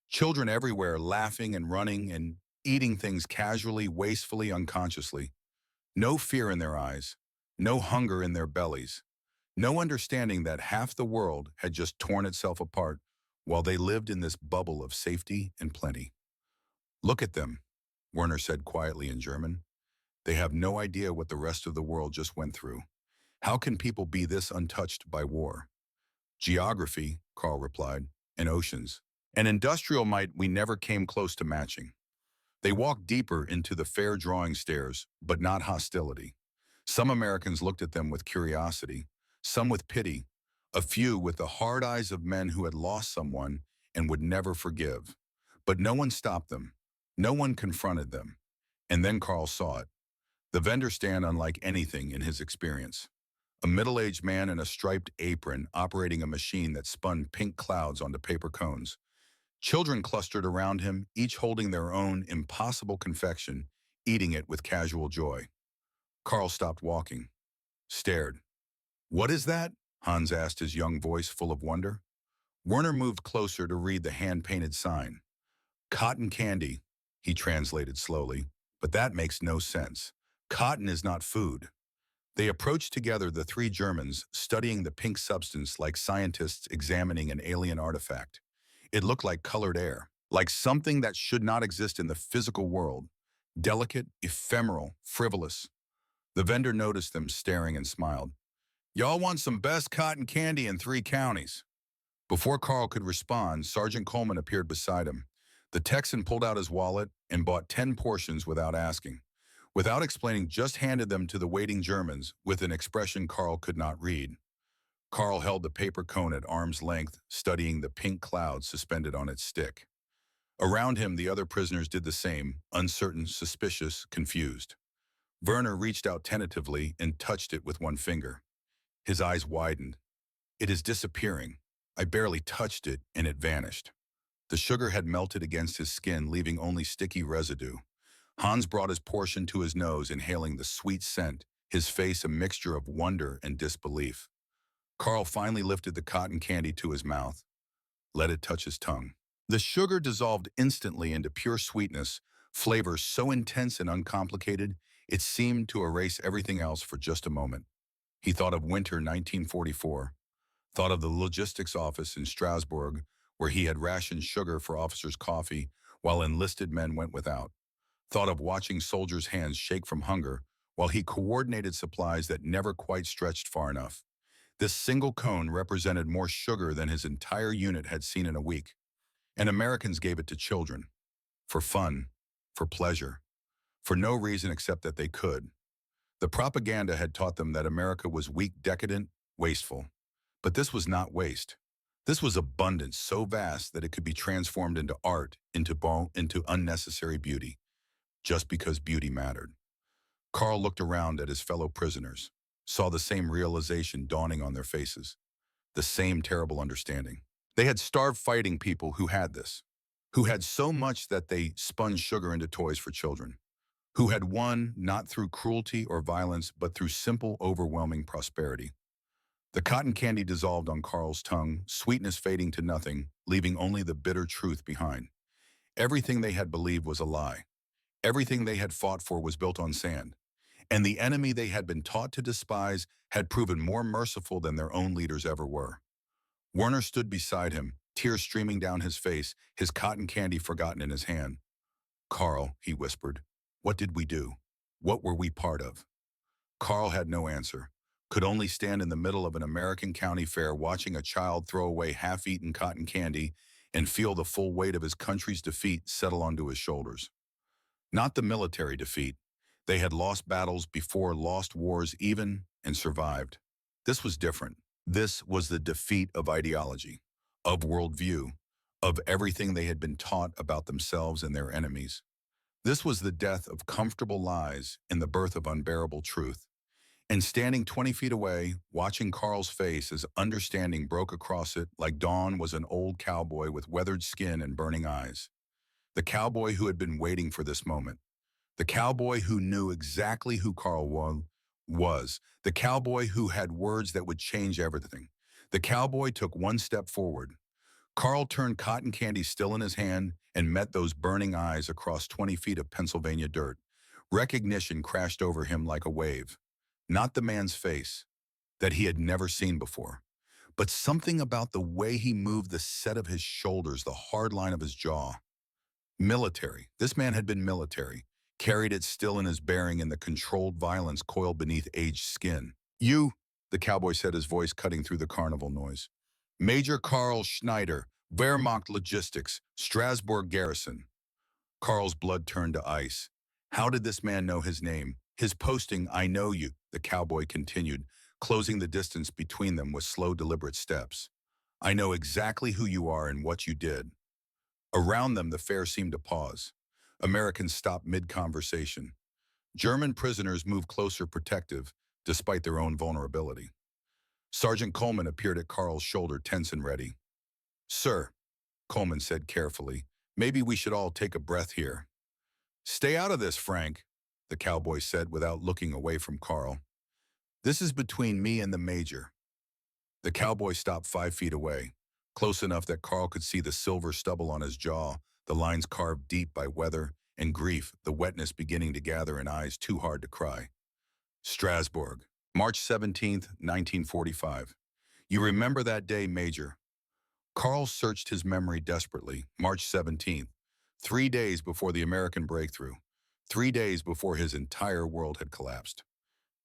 Children everywhere laughing and running and eating things casually, wastefully, unconsciously. No fear in their eyes, no hunger in their bellies, no understanding that half the world had just torn itself apart while they lived in this bubble of safety and plenty. "Look at them," Werner said quietly in German. "They have no idea what the rest of the world just went through. How can people be this untouched by war?" "Geography," Carl replied, "and oceans. An industrial might we never came close to matching." They walked deeper into the fair drawing stairs, but not hostility. Some Americans looked at them with curiosity, some with pity, a few with the hard eyes of men who had lost someone and would never forgive. But no one stopped them. No one confronted them. And then Carl saw it. The vendor stand unlike anything in his experience. A middle-aged man in a striped apron operating a machine that spun pink clouds onto paper cones. Children clustered around him, each holding their own impossible confection, eating it with casual joy. Carl stopped walking, stared. "What is that?" Hans asked, his young voice full of wonder. Werner moved closer to read the hand-painted sign. "Cotton candy," he translated slowly, "but that makes no sense. Cotton is not food." They approached together, the three Germans, studying the pink substance like scientists examining an alien artifact. It looked like colored air, like something that should not exist in the physical world. Delicate, ephemeral, frivolous. The vendor noticed them staring and smiled. "Y'all want some best cotton candy in 3 counties." Before Carl could respond, Sergeant Coleman appeared beside him. The Texan pulled out his wallet and bought 10 portions without asking. Without explaining, just handed them to the waiting Germans with an expression Carl could not read. Carl held the paper cone at arm's length, studying the pink cloud suspended on its stick. Around him, the other prisoners did the same, uncertain, suspicious, confused. Werner reached out tentatively and touched it with one finger. His eyes widened. "It is disappearing. I barely touched it, and it vanished." The sugar had melted against his skin, leaving only sticky residue. Hans brought his portion to his nose, inhaling the sweet scent, his face a mixture of wonder and disbelief. Carl finally lifted the cotton candy to his mouth, let it touch his tongue. The sugar dissolved instantly into pure sweetness, flavor so intense and uncomplicated, it seemed to erase everything else for just a moment. He thought of winter 1944, thought of the logistics office in Strasbourg, where he had rationed sugar for officers' coffee while enlisted men went without, thought of watching soldiers' hands shake from hunger while he coordinated supplies that never quite stretched far enough. This single cone represented more sugar than his entire unit had seen in a week. And Americans gave it to children. For fun. For pleasure. For no reason except that they could. The propaganda had taught them that America was weak, decadent, wasteful. But this was not waste. This was abundance so vast that it could be transformed into art, into unnecessary beauty, just because beauty mattered. Carl looked around at his fellow prisoners, saw the same realization dawning on their faces, the same terrible understanding. They had starved fighting people who had this, who had so much that they spun sugar into toys for children, who had won not through cruelty or violence, but through simple, overwhelming prosperity. The cotton candy dissolved on Carl's tongue, sweetness fading to nothing, leaving only the bitter truth behind. Everything they had believed was a lie. Everything they had fought for was built on sand. And the enemy they had been taught to despise had proven more merciful than their own leaders ever were. Werner stood beside him, tears streaming down his face, his cotton candy forgotten in his hand. "Carl," he whispered, "what did we do? What were we part of?" Carl had no answer, could only stand in the middle of an American county fair watching a child throw away half-eaten cotton candy and feel the full weight of his country's defeat settle onto his shoulders. Not the military defeat. They had lost battles before, lost wars even, and survived. This was different. This was the defeat of ideology, of worldview, of everything they had been taught about themselves and their enemies. This was the death of comfortable lies and the birth of unbearable truth. And standing 20 feet away, watching Carl's face as understanding broke across it like dawn, was an old cowboy with weathered skin and burning eyes. The cowboy who had been waiting for this moment. The cowboy who knew exactly who Carl was. The cowboy who had words that would change everything. The cowboy took one step forward. Carl turned cotton candy still in his hand and met those burning eyes across 20 feet of Pennsylvania dirt. Recognition crashed over him like a wave. Not the man's face, that he had never seen before, but something about the way he moved, the set of his shoulders, the hard line of his jaw. Military. This man had been military, carried it still in his bearing and the controlled violence coiled beneath aged skin. "You," the cowboy said, his voice cutting through the carnival noise. "Major Carl Schneider, Wehrmacht Logistics, Strasbourg Garrison." Carl's blood turned to ice. How did this man know his name? His posting, "I know you," the cowboy continued, closing the distance between them with slow, deliberate steps. "I know exactly who you are and what you did." Around them, the fair seemed to pause. Americans stopped mid-conversation. German prisoners moved closer, protective, despite their own vulnerability. Sergeant Coleman appeared at Carl's shoulder, tense and ready. "Sir," Coleman said carefully, "maybe we should all take a breath here." "Stay out of this, Frank," the cowboy said without looking away from Carl. "This is between me and the major." The cowboy stopped 5 feet away, close enough that Carl could see the silver stubble on his jaw, the lines carved deep by weather and grief, the wetness beginning to gather in eyes too hard to cry. Strasbourg, March 17th, 1945. "You remember that day, Major?" Carl searched his memory desperately. March 17th, 3 days before the American breakthrough, 3 days before his entire world had collapsed.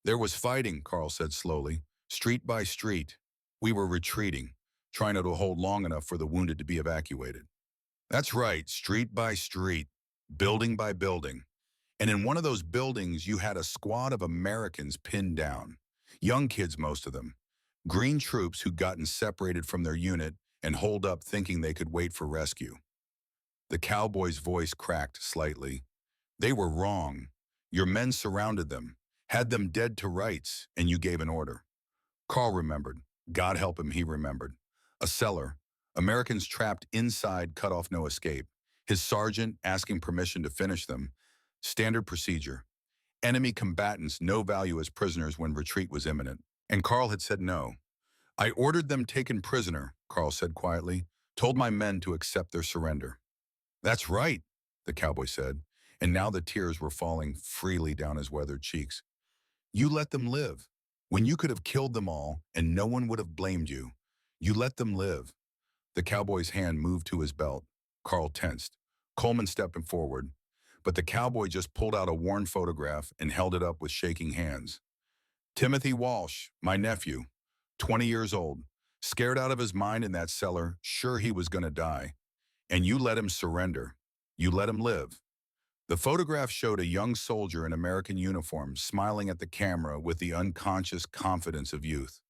"There was fighting," Carl said slowly, "street by street. We were retreating, trying to hold long enough for the wounded to be evacuated." "That's right, street by street, building by building. And in one of those buildings, you had a squad of Americans pinned down. Young kids, most of them. Green troops who'd gotten separated from their unit and holed up thinking they could wait for rescue." The cowboy's voice cracked slightly. "They were wrong. Your men surrounded them, had them dead to rights, and you gave an order." Carl remembered. God help him, he remembered. A cellar. Americans trapped inside, cut off, no escape. His sergeant asking permission to finish them. Standard procedure. Enemy combatants, no value as prisoners when retreat was imminent. And Carl had said no. "I ordered them taken prisoner," Carl said quietly. "Told my men to accept their surrender." "That's right," the cowboy said, and now the tears were falling freely down his weathered cheeks. "You let them live. When you could have killed them all and no one would have blamed you. You let them live." The cowboy's hand moved to his belt. Carl tensed. Coleman stepped forward, but the cowboy just pulled out a worn photograph and held it up with shaking hands. "Timothy Walsh, my nephew, 20 years old, scared out of his mind in that cellar, sure he was going to die. And you let him surrender. You let him live." The photograph showed a young soldier in American uniform smiling at the camera with the unconscious confidence of youth.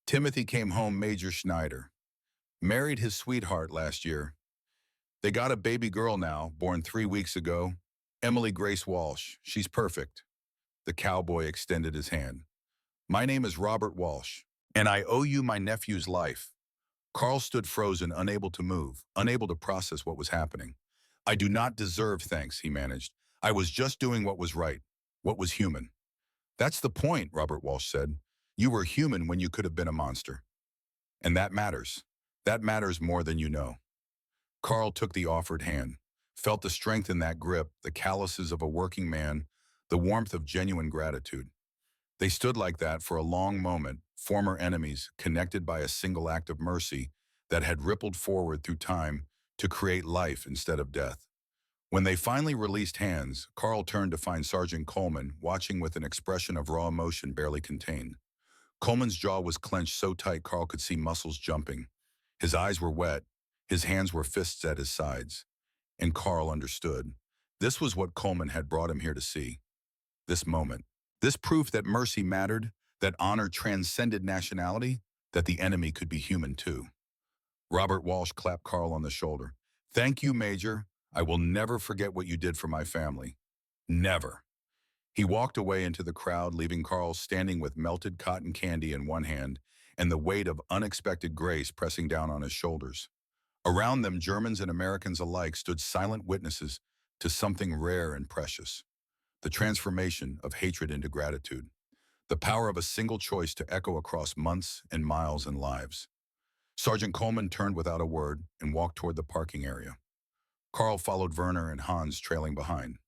"Timothy came home, Major Schneider. Married his sweetheart last year. They got a baby girl now, born 3 weeks ago. Emily Grace Walsh. She's perfect." The cowboy extended his hand. "My name is Robert Walsh, and I owe you my nephew's life." Carl stood frozen, unable to move, unable to process what was happening. "I do not deserve thanks," he managed. "I was just doing what was right, what was human." "That's the point," Robert Walsh said. "You were human when you could have been a monster. And that matters. That matters more than you know." Carl took the offered hand, felt the strength in that grip, the calluses of a working man, the warmth of genuine gratitude. They stood like that for a long moment, former enemies, connected by a single act of mercy that had rippled forward through time to create life instead of death. When they finally released hands, Carl turned to find Sergeant Coleman, watching with an expression of raw emotion barely contained. Coleman's jaw was clenched so tight Carl could see muscles jumping. His eyes were wet, his hands were fists at his sides. And Carl understood. This was what Coleman had brought him here to see. This moment. This proof that mercy mattered, that honor transcended nationality, that the enemy could be human too. Robert Walsh clapped Carl on the shoulder. "Thank you, Major. I will never forget what you did for my family. Never." He walked away into the crowd, leaving Carl standing with melted cotton candy in one hand and the weight of unexpected grace pressing down on his shoulders. Around them, Germans and Americans alike stood silent witnesses to something rare and precious. The transformation of hatred into gratitude. The power of a single choice to echo across months and miles and lives. Sergeant Coleman turned without a word and walked toward the parking area. Carl followed Werner and Hans trailing behind.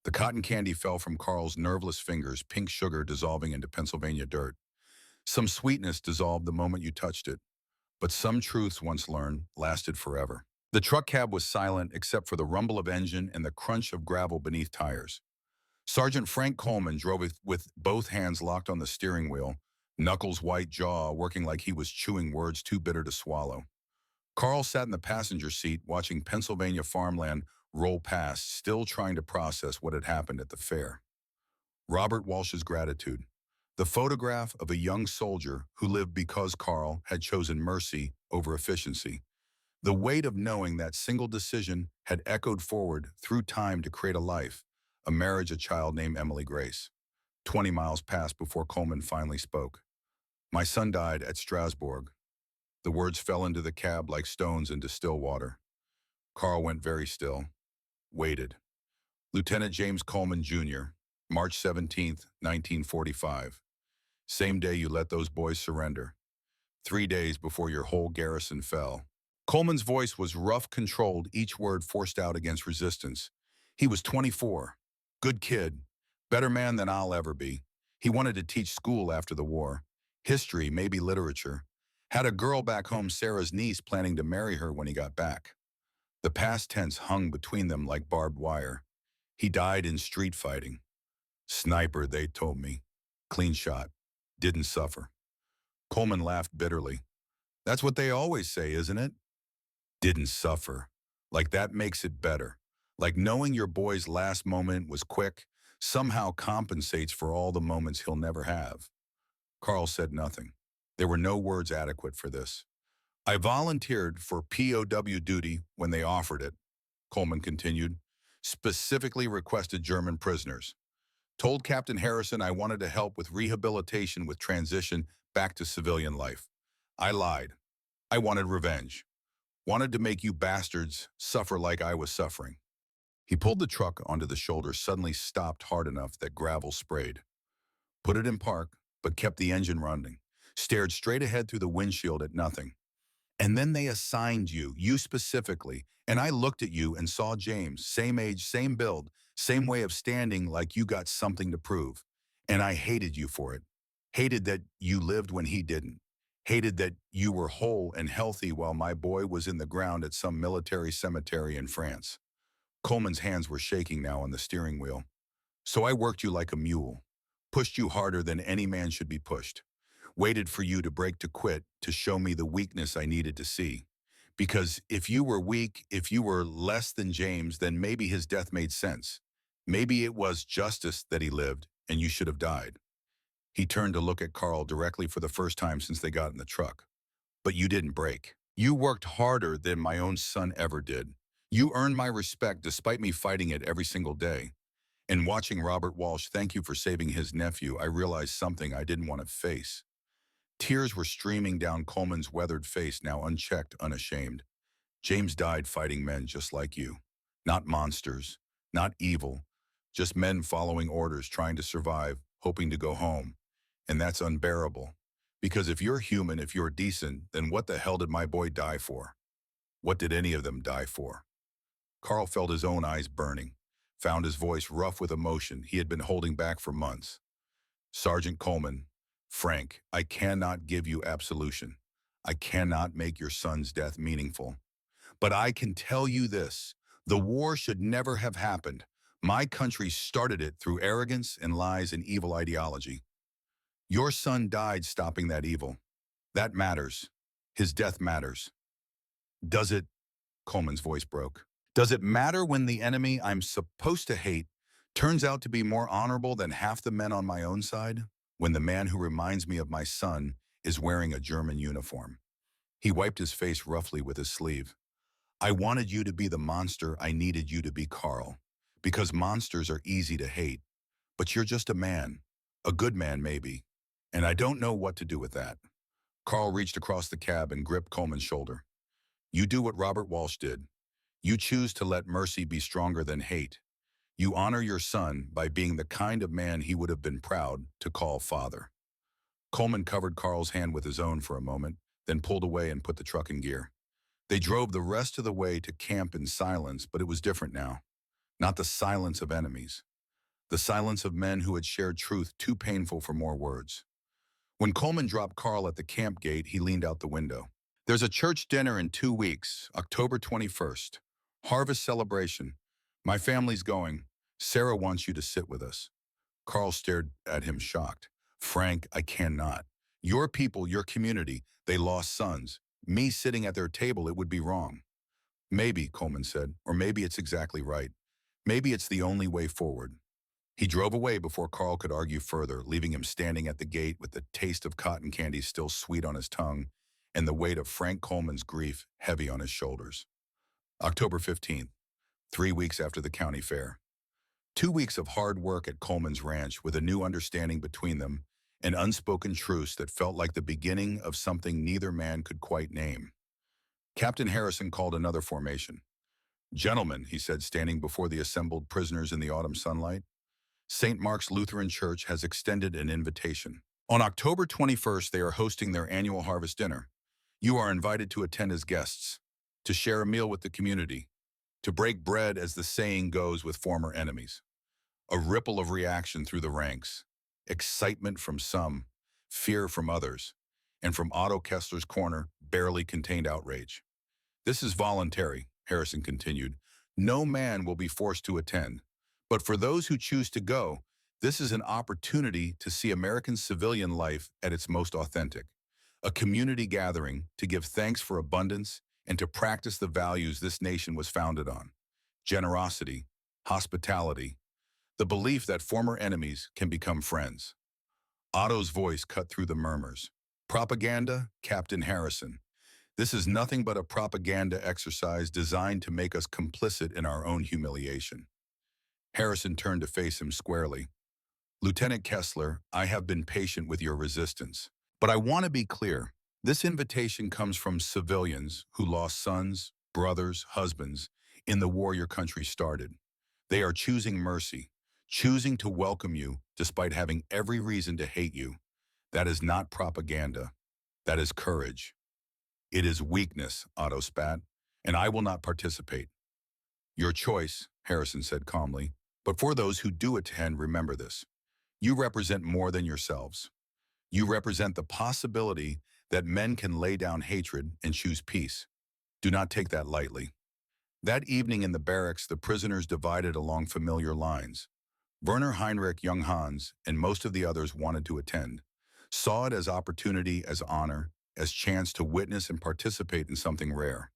The cotton candy fell from Carl's nerveless fingers, pink sugar dissolving into Pennsylvania dirt. Some sweetness dissolved the moment you touched it, but some truths once learned lasted forever. The truck cab was silent except for the rumble of engine and the crunch of gravel beneath tires. Sergeant Frank Coleman drove with both hands locked on the steering wheel, Knuckles' white jaw working like he was chewing words too bitter to swallow. Carl sat in the passenger seat watching Pennsylvania farmland roll past, still trying to process what had happened at the fair. Robert Walsh's gratitude. The photograph of a young soldier who lived because Carl had chosen mercy over efficiency. The weight of knowing that single decision had echoed forward through time to create a life, a marriage, a child named Emily Grace. 20 miles passed before Coleman finally spoke. My son died at Strasbourg. The words fell into the cab like stones into still water. Carl went very still, waited. Lieutenant James Coleman, Jr., March 17th, 1945. Same day you let those boys surrender. 3 days before your whole garrison fell. Coleman's voice was rough, controlled, each word forced out against resistance. He was 24. Good kid. Better man than I'll ever be. He wanted to teach school after the war. History, maybe literature. Had a girl back home, Sarah's niece, planning to marry her when he got back. The past tense hung between them like barbed wire. He died in street fighting. Sniper, they told me. Clean shot. Didn't suffer. Coleman laughed bitterly. That's what they always say, isn't it? Didn't suffer. Like that makes it better. Like knowing your boy's last moment was quick somehow compensates for all the moments he'll never have. Carl said nothing. There were no words adequate for this. I volunteered for POW duty when they offered it, Coleman continued. Specifically requested German prisoners. Told Captain Harrison I wanted to help with rehabilitation with transition back to civilian life. I lied. I wanted revenge. Wanted to make you bastards suffer like I was suffering. He pulled the truck onto the shoulder, suddenly stopped hard enough that gravel sprayed. Put it in park, but kept the engine running. Stared straight ahead through the windshield at nothing. And then they assigned you specifically, and I looked at you and saw James, same age, same build, same way of standing, like you got something to prove. And I hated you for it. Hated that you lived when he didn't. Hated that you were whole and healthy while my boy was in the ground at some military cemetery in France. Coleman's hands were shaking now on the steering wheel. So I worked you like a mule. Pushed you harder than any man should be pushed. Waited for you to break, to quit, to show me the weakness I needed to see. Because if you were weak, if you were less than James, then maybe his death made sense. Maybe it was justice that he lived and you should have died. He turned to look at Carl directly for the first time since they got in the truck. But you didn't break. You worked harder than my own son ever did. You earned my respect despite me fighting it every single day. And watching Robert Walsh thank you for saving his nephew, I realized something I didn't want to face. Tears were streaming down Coleman's weathered face, now unchecked, unashamed. James died fighting men just like you. Not monsters, not evil, just men following orders, trying to survive, hoping to go home. And that's unbearable. Because if you're human, if you're decent, then what the hell did my boy die for? What did any of them die for? Carl felt his own eyes burning, found his voice rough with emotion he had been holding back for months. Sergeant Coleman, Frank, I cannot give you absolution. I cannot make your son's death meaningful. But I can tell you this, the war should never have happened. My country started it through arrogance and lies and evil ideology. Your son died stopping that evil. That matters. His death matters. Does it? Coleman's voice broke. Does it matter when the enemy I'm supposed to hate turns out to be more honorable than half the men on my own side? When the man who reminds me of my son is wearing a German uniform. He wiped his face roughly with his sleeve. I wanted you to be the monster I needed you to be, Carl. Because monsters are easy to hate. But you're just a man. A good man, maybe. And I don't know what to do with that. Carl reached across the cab and gripped Coleman's shoulder. You do what Robert Walsh did. You choose to let mercy be stronger than hate. You honor your son by being the kind of man he would have been proud to call father. Coleman covered Carl's hand with his own for a moment, then pulled away and put the truck in gear. They drove the rest of the way to camp in silence, but it was different now. Not the silence of enemies. The silence of men who had shared truth too painful for more words. When Coleman dropped Carl at the camp gate, he leaned out the window. There's a church dinner in 2 weeks, October 21st. Harvest celebration. My family's going. Sarah wants you to sit with us. Carl stared at him, shocked. Frank, I cannot. Your people, your community, they lost sons. Me sitting at their table, it would be wrong. Maybe, Coleman said, or maybe it's exactly right. Maybe it's the only way forward. He drove away before Carl could argue further, leaving him standing at the gate with the taste of cotton candy still sweet on his tongue and the weight of Frank Coleman's grief heavy on his shoulders. October 15th, 3 weeks after the county fair. 2 weeks of hard work at Coleman's ranch with a new understanding between them, an unspoken truce that felt like the beginning of something neither man could quite name. Captain Harrison called another formation. "Gentlemen," he said, standing before the assembled prisoners in the autumn sunlight, "St. Mark's Lutheran Church has extended an invitation. On October 21st, they are hosting their annual harvest dinner. You are invited to attend as guests, to share a meal with the community, to break bread, as the saying goes, with former enemies." A ripple of reaction through the ranks. Excitement from some, fear from others, and from Otto Kessler's corner, barely contained outrage. "This is voluntary," Harrison continued. "No man will be forced to attend. But for those who choose to go, this is an opportunity to see American civilian life at its most authentic. A community gathering to give thanks for abundance and to practice the values this nation was founded on: generosity, hospitality, the belief that former enemies can become friends." Otto's voice cut through the murmurs. "Propaganda, Captain Harrison. This is nothing but a propaganda exercise designed to make us complicit in our own humiliation." Harrison turned to face him squarely. "Lieutenant Kessler, I have been patient with your resistance. But I want to be clear. This invitation comes from civilians who lost sons, brothers, husbands in the war your country started. They are choosing mercy, choosing to welcome you despite having every reason to hate you. That is not propaganda. That is courage." "It is weakness," Otto spat, "and I will not participate." "Your choice," Harrison said calmly. "But for those who do attend, remember this. You represent more than yourselves. You represent the possibility that men can lay down hatred and choose peace. Do not take that lightly." That evening in the barracks, the prisoners divided along familiar lines. Werner Heinrich, young Hans, and most of the others wanted to attend, saw it as opportunity, as honor, as chance to witness and participate in something rare.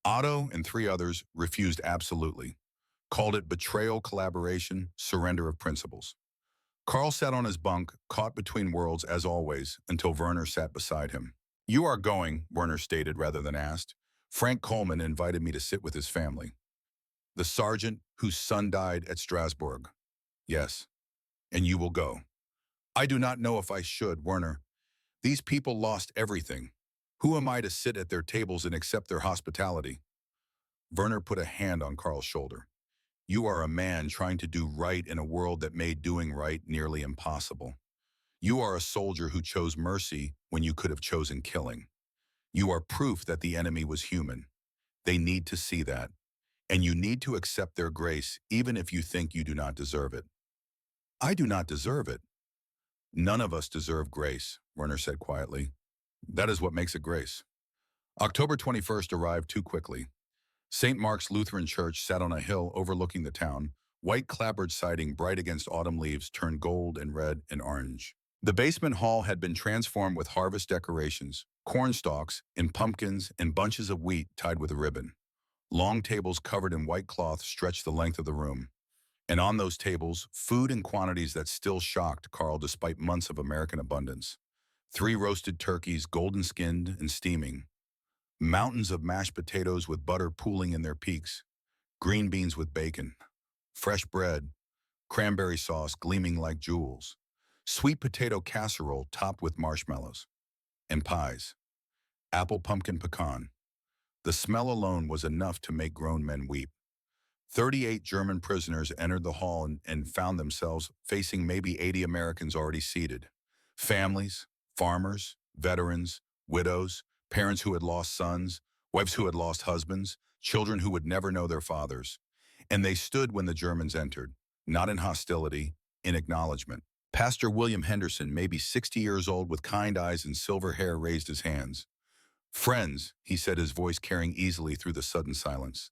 Otto and 3 others refused absolutely, called it betrayal, collaboration, surrender of principles. Carl sat on his bunk, caught between worlds as always, until Werner sat beside him. "You are going," Werner stated rather than asked. "Frank Coleman invited me to sit with his family." "The sergeant whose son died at Strasbourg." "Yes. And you will go." "I do not know if I should, Werner. These people lost everything. Who am I to sit at their tables and accept their hospitality?" Werner put a hand on Carl's shoulder. "You are a man trying to do right in a world that made doing right nearly impossible. You are a soldier who chose mercy when you could have chosen killing. You are proof that the enemy was human. They need to see that. And you need to accept their grace even if you think you do not deserve it." "I do not deserve it." "None of us deserve grace," Werner said quietly. "That is what makes it grace." October 21st arrived too quickly. St. Mark's Lutheran Church sat on a hill overlooking the town, white clapboard siding bright against autumn leaves turned gold and red and orange. The basement hall had been transformed with harvest decorations, corn stalks and pumpkins and bunches of wheat tied with a ribbon. Long tables covered in white cloth stretched the length of the room. And on those tables, food in quantities that still shocked Carl despite months of American abundance. 3 roasted turkeys, golden-skinned and steaming. Mountains of mashed potatoes with butter pooling in their peaks. Green beans with bacon. Fresh bread. Cranberry sauce gleaming like jewels. Sweet potato casserole topped with marshmallows. And pies. Apple, pumpkin, pecan. The smell alone was enough to make grown men weep. 38 German prisoners entered the hall and found themselves facing maybe 80 Americans already seated. Families, farmers, veterans, widows, parents who had lost sons, wives who had lost husbands, children who would never know their fathers. And they stood when the Germans entered, not in hostility, in acknowledgement. Pastor William Henderson, maybe 60 years old with kind eyes and silver hair, raised his hands. "Friends," he said, his voice carrying easily through the sudden silence.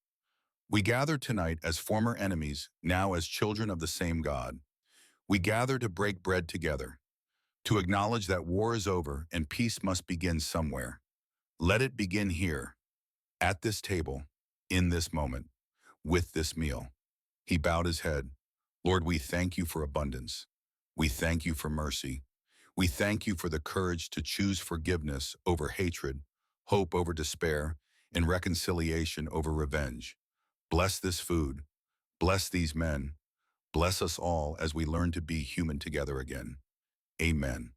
"We gather tonight as former enemies, now as children of the same God. We gather to break bread together, to acknowledge that war is over and peace must begin somewhere. Let it begin here, at this table. In this moment, with this meal, he bowed his head. Lord, we thank you for abundance. We thank you for mercy. We thank you for the courage to choose forgiveness over hatred, hope over despair, and reconciliation over revenge. Bless this food. Bless these men. Bless us all as we learn to be human together again. Amen.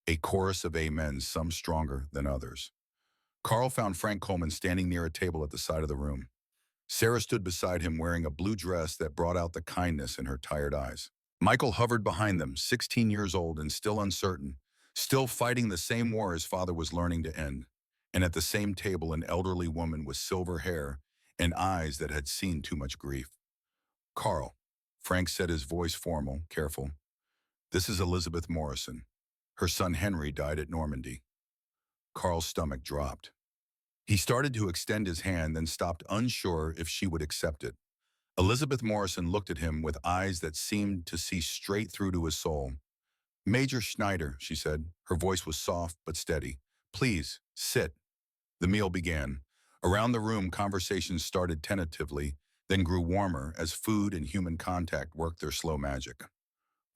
A chorus of amens, some stronger than others. Carl found Frank Coleman standing near a table at the side of the room. Sarah stood beside him wearing a blue dress that brought out the kindness in her tired eyes. Michael hovered behind them, 16 years old and still uncertain, still fighting the same war his father was learning to end. And at the same table, an elderly woman with silver hair and eyes that had seen too much grief. Carl, Frank said, his voice formal, careful. This is Elizabeth Morrison. Her son Henry died at Normandy. Carl's stomach dropped. He started to extend his hand, then stopped, unsure if she would accept it. Elizabeth Morrison looked at him with eyes that seemed to see straight through to his soul. Major Schneider, she said. Her voice was soft but steady. Please, sit. The meal began. Around the room, conversations started tentatively, then grew warmer as food and human contact worked their slow magic.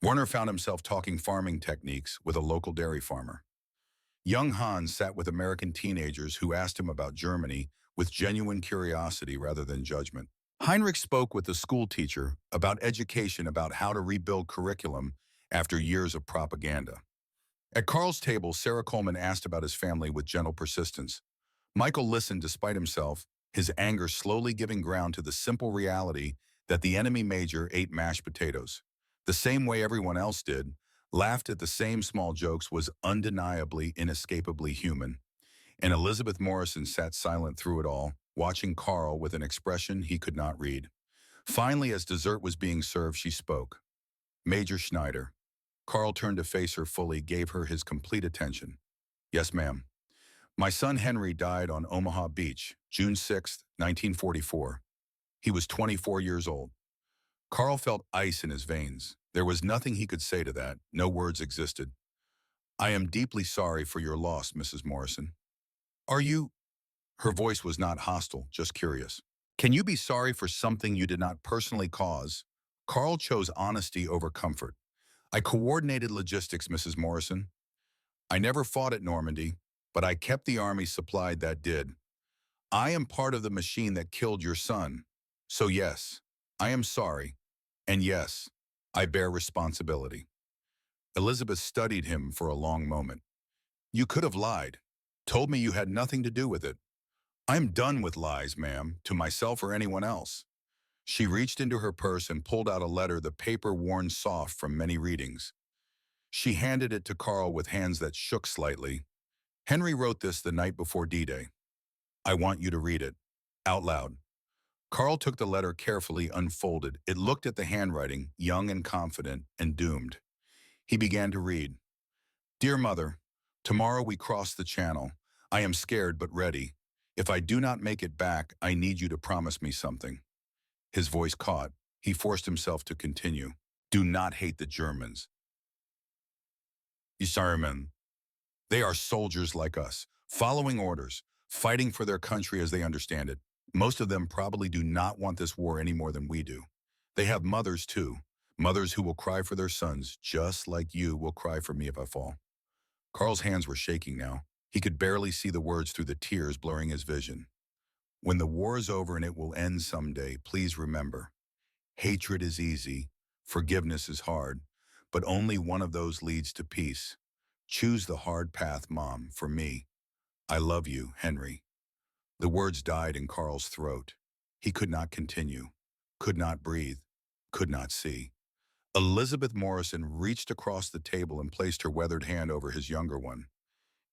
Warner found himself talking farming techniques with a local dairy farmer. Young Hans sat with American teenagers who asked him about Germany with genuine curiosity rather than judgment. Heinrich spoke with the school teacher about education, about how to rebuild curriculum after years of propaganda. At Carl's table, Sarah Coleman asked about his family with gentle persistence. Michael listened despite himself, his anger slowly giving ground to the simple reality that the enemy major ate mashed potatoes, the same way everyone else did, laughed at the same small jokes, was undeniably, inescapably human. And Elizabeth Morrison sat silent through it all, watching Carl with an expression he could not read. Finally, as dessert was being served, she spoke. Major Schneider. Carl turned to face her fully, gave her his complete attention. Yes, ma'am. My son Henry died on Omaha Beach, June 6, 1944. He was 24 years old. Carl felt ice in his veins. There was nothing he could say to that. No words existed. I am deeply sorry for your loss, Mrs. Morrison. Are you? Her voice was not hostile, just curious. Can you be sorry for something you did not personally cause? Carl chose honesty over comfort. I coordinated logistics, Mrs. Morrison. I never fought at Normandy, but I kept the army supplied that did. I am part of the machine that killed your son. So yes, I am sorry. And yes, I bear responsibility. Elizabeth studied him for a long moment. You could have lied, told me you had nothing to do with it. I'm done with lies, ma'am, to myself or anyone else. She reached into her purse and pulled out a letter, the paper worn soft from many readings. She handed it to Carl with hands that shook slightly. Henry wrote this the night before D-Day. I want you to read it. Out loud. Carl took the letter carefully, unfolded. It looked at the handwriting, young and confident and doomed. He began to read. Dear Mother, tomorrow we cross the channel. I am scared but ready. If I do not make it back, I need you to promise me something. His voice caught. He forced himself to continue. Do not hate the Germans. German. They are soldiers like us, following orders, fighting for their country as they understand it. Most of them probably do not want this war any more than we do. They have mothers too, mothers who will cry for their sons, just like you will cry for me if I fall. Carl's hands were shaking now. He could barely see the words through the tears blurring his vision. When the war is over and it will end someday, please remember, hatred is easy, forgiveness is hard, but only one of those leads to peace. Choose the hard path, Mom, for me. I love you, Henry. The words died in Carl's throat. He could not continue, could not breathe, could not see. Elizabeth Morrison reached across the table and placed her weathered hand over his younger one.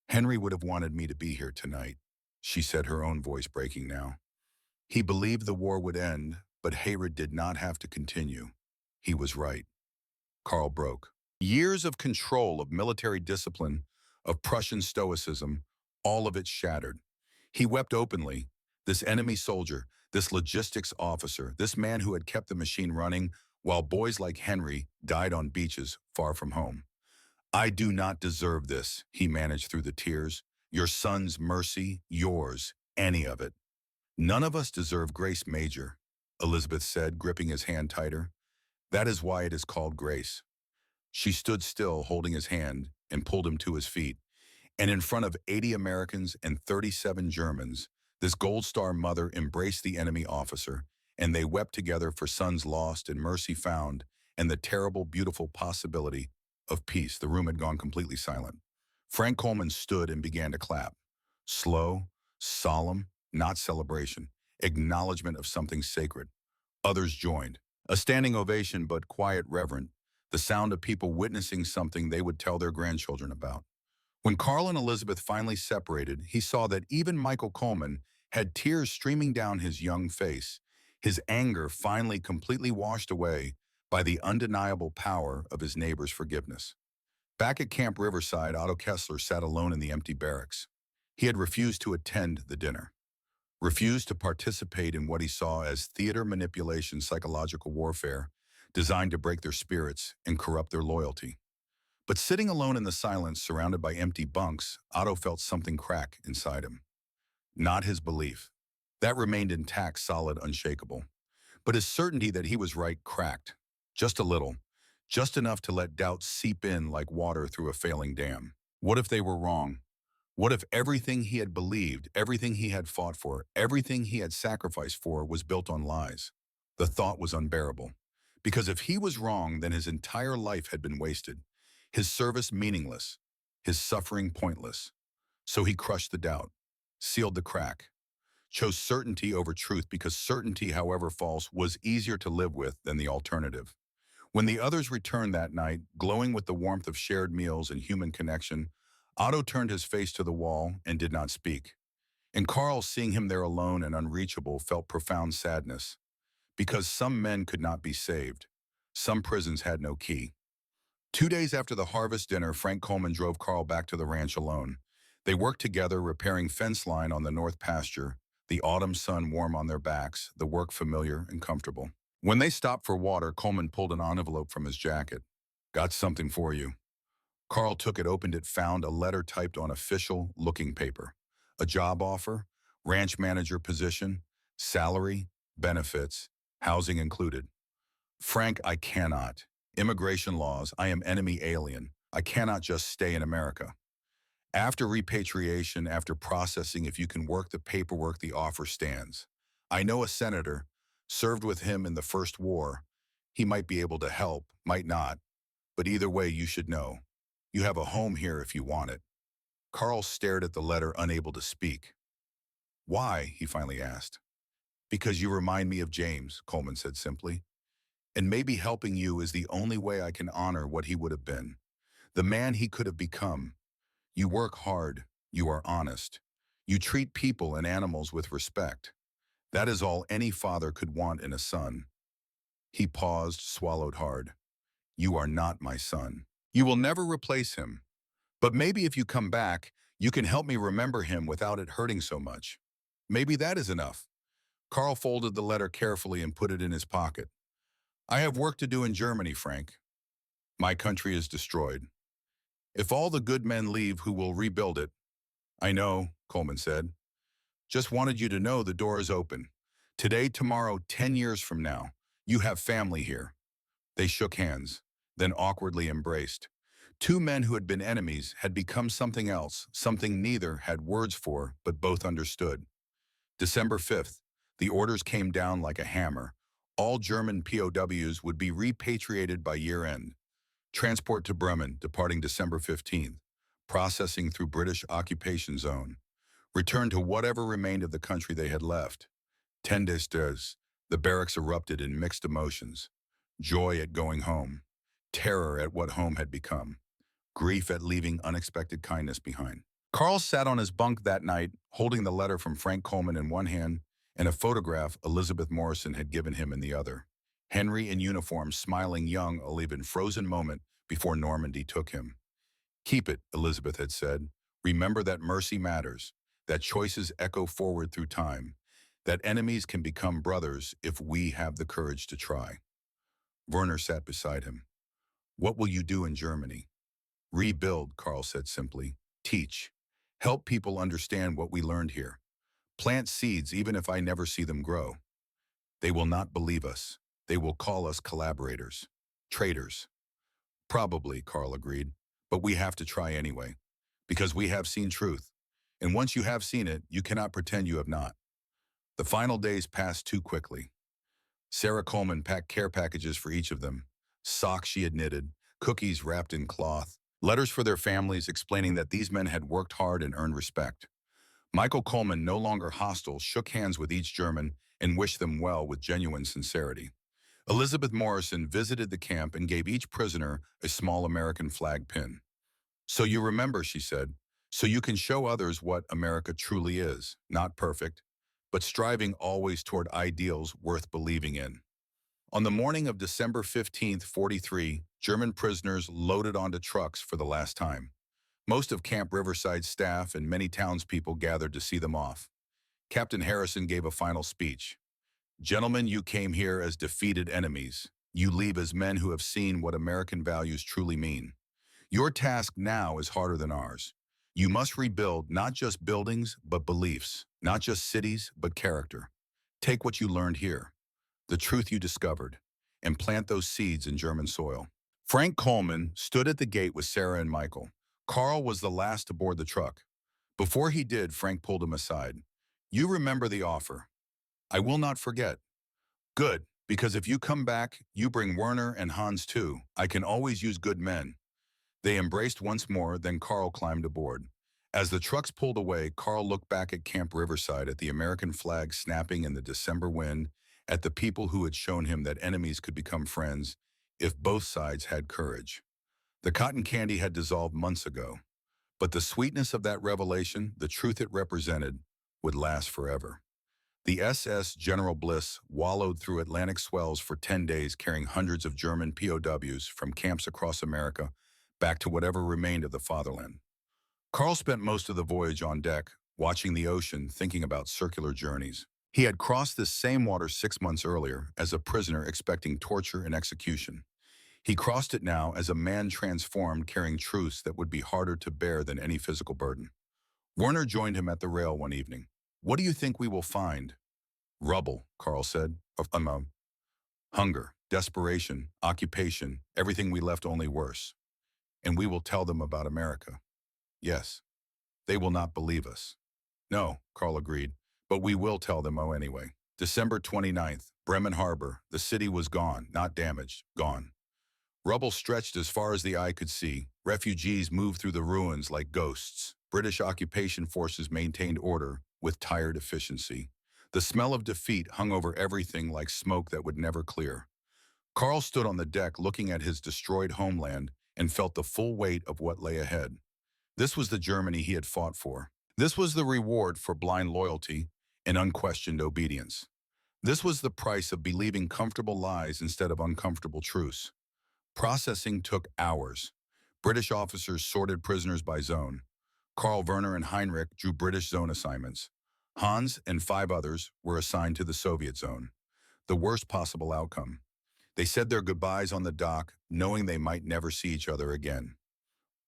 Henry would have wanted me to be here tonight, she said, her own voice breaking now. He believed the war would end, but hatred did not have to continue. He was right. Carl broke. Years of control, of military discipline, of Prussian stoicism, all of it shattered. He wept openly. This enemy soldier, this logistics officer, this man who had kept the machine running while boys like Henry died on beaches far from home. I do not deserve this, he managed through the tears. Your son's mercy, yours, any of it. None of us deserve grace, Major, Elizabeth said, gripping his hand tighter. That is why it is called grace. She stood still, holding his hand, and pulled him to his feet. And in front of 80 Americans and 37 Germans, this Gold Star mother embraced the enemy officer, and they wept together for sons lost and mercy found, and the terrible, beautiful possibility of peace. The room had gone completely silent. Frank Coleman stood and began to clap. Slow, solemn, not celebration, acknowledgement of something sacred. Others joined. A standing ovation, but quiet, reverent, the sound of people witnessing something they would tell their grandchildren about. When Carl and Elizabeth finally separated, he saw that even Michael Coleman had tears streaming down his young face, his anger finally completely washed away by the undeniable power of his neighbor's forgiveness. Back at Camp Riverside, Otto Kessler sat alone in the empty barracks. He had refused to attend the dinner, refused to participate in what he saw as theater manipulation, psychological warfare, designed to break their spirits and corrupt their loyalty. But sitting alone in the silence, surrounded by empty bunks, Otto felt something crack inside him. Not his belief. That remained intact, solid, unshakable. But his certainty that he was right cracked. Just a little. Just enough to let doubt seep in like water through a failing dam. What if they were wrong? What if everything he had believed, everything he had fought for, everything he had sacrificed for was built on lies? The thought was unbearable. Because if he was wrong, then his entire life had been wasted. His service meaningless, his suffering pointless. So he crushed the doubt, sealed the crack, chose certainty over truth because certainty, however false, was easier to live with than the alternative. When the others returned that night, glowing with the warmth of shared meals and human connection, Otto turned his face to the wall and did not speak. And Carl, seeing him there alone and unreachable, felt profound sadness. Because some men could not be saved. Some prisons had no key. 2 days after the harvest dinner, Frank Coleman drove Carl back to the ranch alone. They worked together, repairing fence line on the north pasture, the autumn sun warm on their backs, the work familiar and comfortable. When they stopped for water, Coleman pulled an envelope from his jacket. Got something for you. Carl took it, opened it, found a letter typed on official-looking paper. A job offer, ranch manager position, salary, benefits, housing included. Frank, I cannot. Immigration laws, I am enemy alien. I cannot just stay in America. After repatriation, after processing, if you can work the paperwork, the offer stands. I know a senator, served with him in the first war. He might be able to help, might not. But either way, you should know. You have a home here if you want it. Carl stared at the letter, unable to speak. Why? He finally asked. Because you remind me of James, Coleman said simply. And maybe helping you is the only way I can honor what he would have been. The man he could have become. You work hard. You are honest. You treat people and animals with respect. That is all any father could want in a son. He paused, swallowed hard. You are not my son. You will never replace him. But maybe if you come back, you can help me remember him without it hurting so much. Maybe that is enough. Carl folded the letter carefully and put it in his pocket. I have work to do in Germany, Frank. My country is destroyed. If all the good men leave, who will rebuild it? I know, Coleman said. Just wanted you to know the door is open. Today, tomorrow, 10 years from now, you have family here. They shook hands, then awkwardly embraced. Two men who had been enemies had become something else, something neither had words for, but both understood. December 5th, the orders came down like a hammer. All German POWs would be repatriated by year-end. Transport to Bremen, departing December 15th. Processing through British occupation zone. Return to whatever remained of the country they had left. 10 days, the barracks erupted in mixed emotions. Joy at going home. Terror at what home had become. Grief at leaving unexpected kindness behind. Carl sat on his bunk that night, holding the letter from Frank Coleman in one hand and a photograph Elizabeth Morrison had given him in the other. Henry in uniform, smiling young, a even frozen moment before Normandy took him. Keep it, Elizabeth had said. Remember that mercy matters, that choices echo forward through time, that enemies can become brothers if we have the courage to try. Werner sat beside him. What will you do in Germany? Rebuild, Carl said simply. Teach. Help people understand what we learned here. Plant seeds even if I never see them grow. They will not believe us. They will call us collaborators. Traitors. Probably, Carl agreed. But we have to try anyway. Because we have seen truth. And once you have seen it, you cannot pretend you have not. The final days passed too quickly. Sarah Coleman packed care packages for each of them. Socks she had knitted, cookies wrapped in cloth, letters for their families explaining that these men had worked hard and earned respect. Michael Coleman, no longer hostile, shook hands with each German and wished them well with genuine sincerity. Elizabeth Morrison visited the camp and gave each prisoner a small American flag pin. So you remember, she said, so you can show others what America truly is, not perfect, but striving always toward ideals worth believing in. On the morning of December 15th, 43, German prisoners loaded onto trucks for the last time. Most of Camp Riverside's staff and many townspeople gathered to see them off. Captain Harrison gave a final speech. Gentlemen, you came here as defeated enemies. You leave as men who have seen what American values truly mean. Your task now is harder than ours. You must rebuild not just buildings, but beliefs, not just cities, but character. Take what you learned here, the truth you discovered, and plant those seeds in German soil. Frank Coleman stood at the gate with Sarah and Michael. Carl was the last to board the truck. Before he did, Frank pulled him aside. You remember the offer. I will not forget. Good, because if you come back, you bring Werner and Hans too. I can always use good men. They embraced once more, then Carl climbed aboard. As the trucks pulled away, Carl looked back at Camp Riverside, at the American flag snapping in the December wind, at the people who had shown him that enemies could become friends if both sides had courage. The cotton candy had dissolved months ago, but the sweetness of that revelation, the truth it represented, would last forever. The SS General Bliss wallowed through Atlantic swells for 10 days, carrying hundreds of German POWs from camps across America back to whatever remained of the fatherland. Carl spent most of the voyage on deck, watching the ocean, thinking about circular journeys. He had crossed this same water 6 months earlier as a prisoner expecting torture and execution. He crossed it now as a man transformed, carrying truths that would be harder to bear than any physical burden. Werner joined him at the rail one evening. What do you think we will find? Rubble, Carl said. Hunger, desperation, occupation, everything we left only worse. And we will tell them about America. Yes. They will not believe us. No, Carl agreed, but we will tell them anyway. December 29th, Bremen Harbor. The city was gone, not damaged, gone. Rubble stretched as far as the eye could see. Refugees moved through the ruins like ghosts. British occupation forces maintained order with tired efficiency. The smell of defeat hung over everything like smoke that would never clear. Carl stood on the deck looking at his destroyed homeland and felt the full weight of what lay ahead. This was the Germany he had fought for. This was the reward for blind loyalty and unquestioned obedience. This was the price of believing comfortable lies instead of uncomfortable truths. Processing took hours. British officers sorted prisoners by zone. Carl, Werner, and Heinrich drew British zone assignments. Hans and 5 others were assigned to the Soviet zone. The worst possible outcome. They said their goodbyes on the dock, knowing they might never see each other again.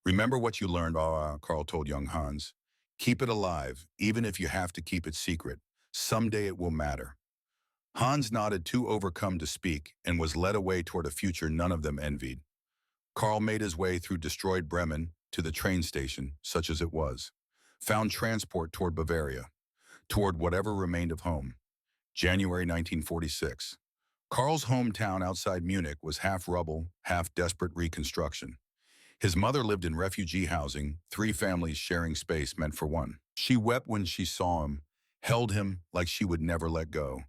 Remember what you learned, Carl told young Hans. Keep it alive, even if you have to keep it secret. Someday it will matter. Hans nodded, too overcome to speak, and was led away toward a future none of them envied. Carl made his way through destroyed Bremen to the train station, such as it was. Found transport toward Bavaria, toward whatever remained of home. January 1946. Carl's hometown outside Munich was half rubble, half desperate reconstruction. His mother lived in refugee housing, 3 families sharing space meant for one. She wept when she saw him, held him like she would never let go.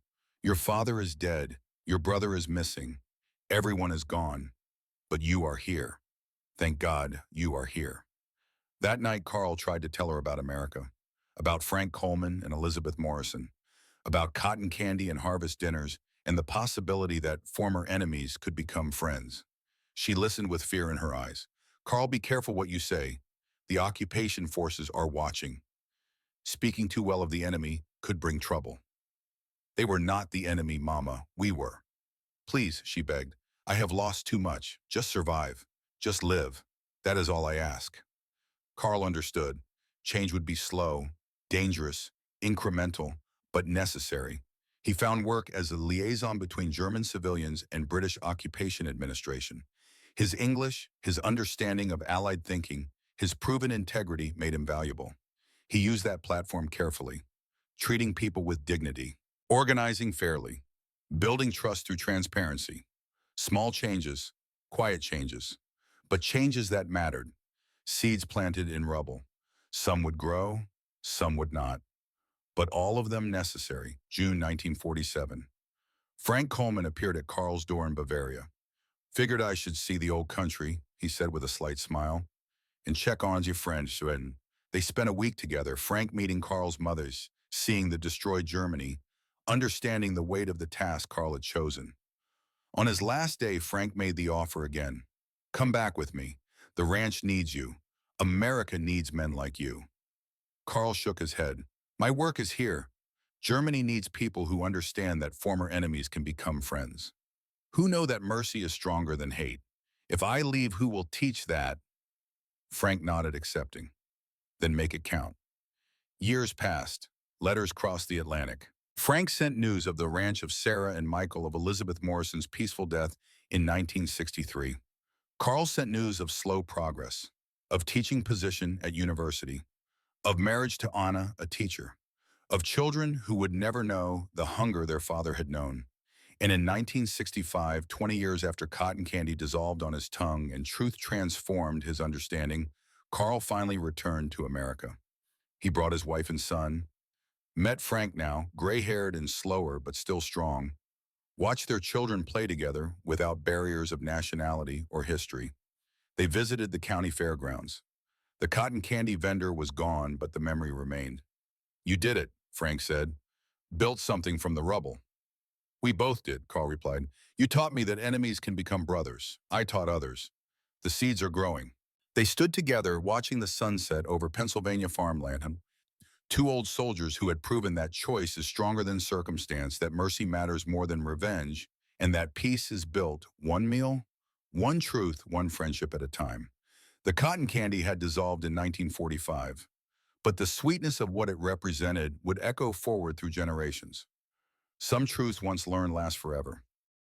Your father is dead. Your brother is missing. Everyone is gone. But you are here. Thank God you are here. That night, Carl tried to tell her about America, about Frank Coleman and Elizabeth Morrison, about cotton candy and harvest dinners, and the possibility that former enemies could become friends. She listened with fear in her eyes. Carl, be careful what you say. The occupation forces are watching. Speaking too well of the enemy could bring trouble. They were not the enemy, Mama. We were. Please, she begged. I have lost too much. Just survive. Just live. That is all I ask. Carl understood. Change would be slow, dangerous, incremental, but necessary. He found work as a liaison between German civilians and British occupation administration. His English, his understanding of Allied thinking, his proven integrity made him valuable. He used that platform carefully, treating people with dignity, organizing fairly, building trust through transparency. Small changes, quiet changes, but changes that mattered. Seeds planted in rubble. Some would grow, some would not, but all of them necessary. June 1947. Frank Coleman appeared at Karl's door in Bavaria. Figured I should see the old country, he said with a slight smile, and check on your friend, Sweden. They spent a week together, Frank meeting Karl's mothers, seeing the destroyed Germany, understanding the weight of the task Karl had chosen. On his last day, Frank made the offer again. Come back with me. The ranch needs you. America needs men like you. Karl shook his head. My work is here. Germany needs people who understand that former enemies can become friends. Who know that mercy is stronger than hate. If I leave, who will teach that? Frank nodded, accepting. Then make it count. Years passed. Letters crossed the Atlantic. Frank sent news of the ranch of Sarah and Michael, of Elizabeth Morrison's peaceful death in 1963. Karl sent news of slow progress, of teaching position at university, of marriage to Anna, a teacher, of children who would never know the hunger their father had known. And in 1965, 20 years after cotton candy dissolved on his tongue and truth transformed his understanding, Karl finally returned to America. He brought his wife and son, met Frank now, gray-haired and slower but still strong, watched their children play together without barriers of nationality or history. They visited the county fairgrounds. The cotton candy vendor was gone, but the memory remained. You did it, Frank said. Built something from the rubble. We both did, Karl replied. You taught me that enemies can become brothers. I taught others. The seeds are growing. They stood together, watching the sunset over Pennsylvania farmland. Two old soldiers who had proven that choice is stronger than circumstance, that mercy matters more than revenge, and that peace is built one meal, one truth, one friendship at a time. The cotton candy had dissolved in 1945, but the sweetness of what it represented would echo forward through generations. Some truths once learned last forever.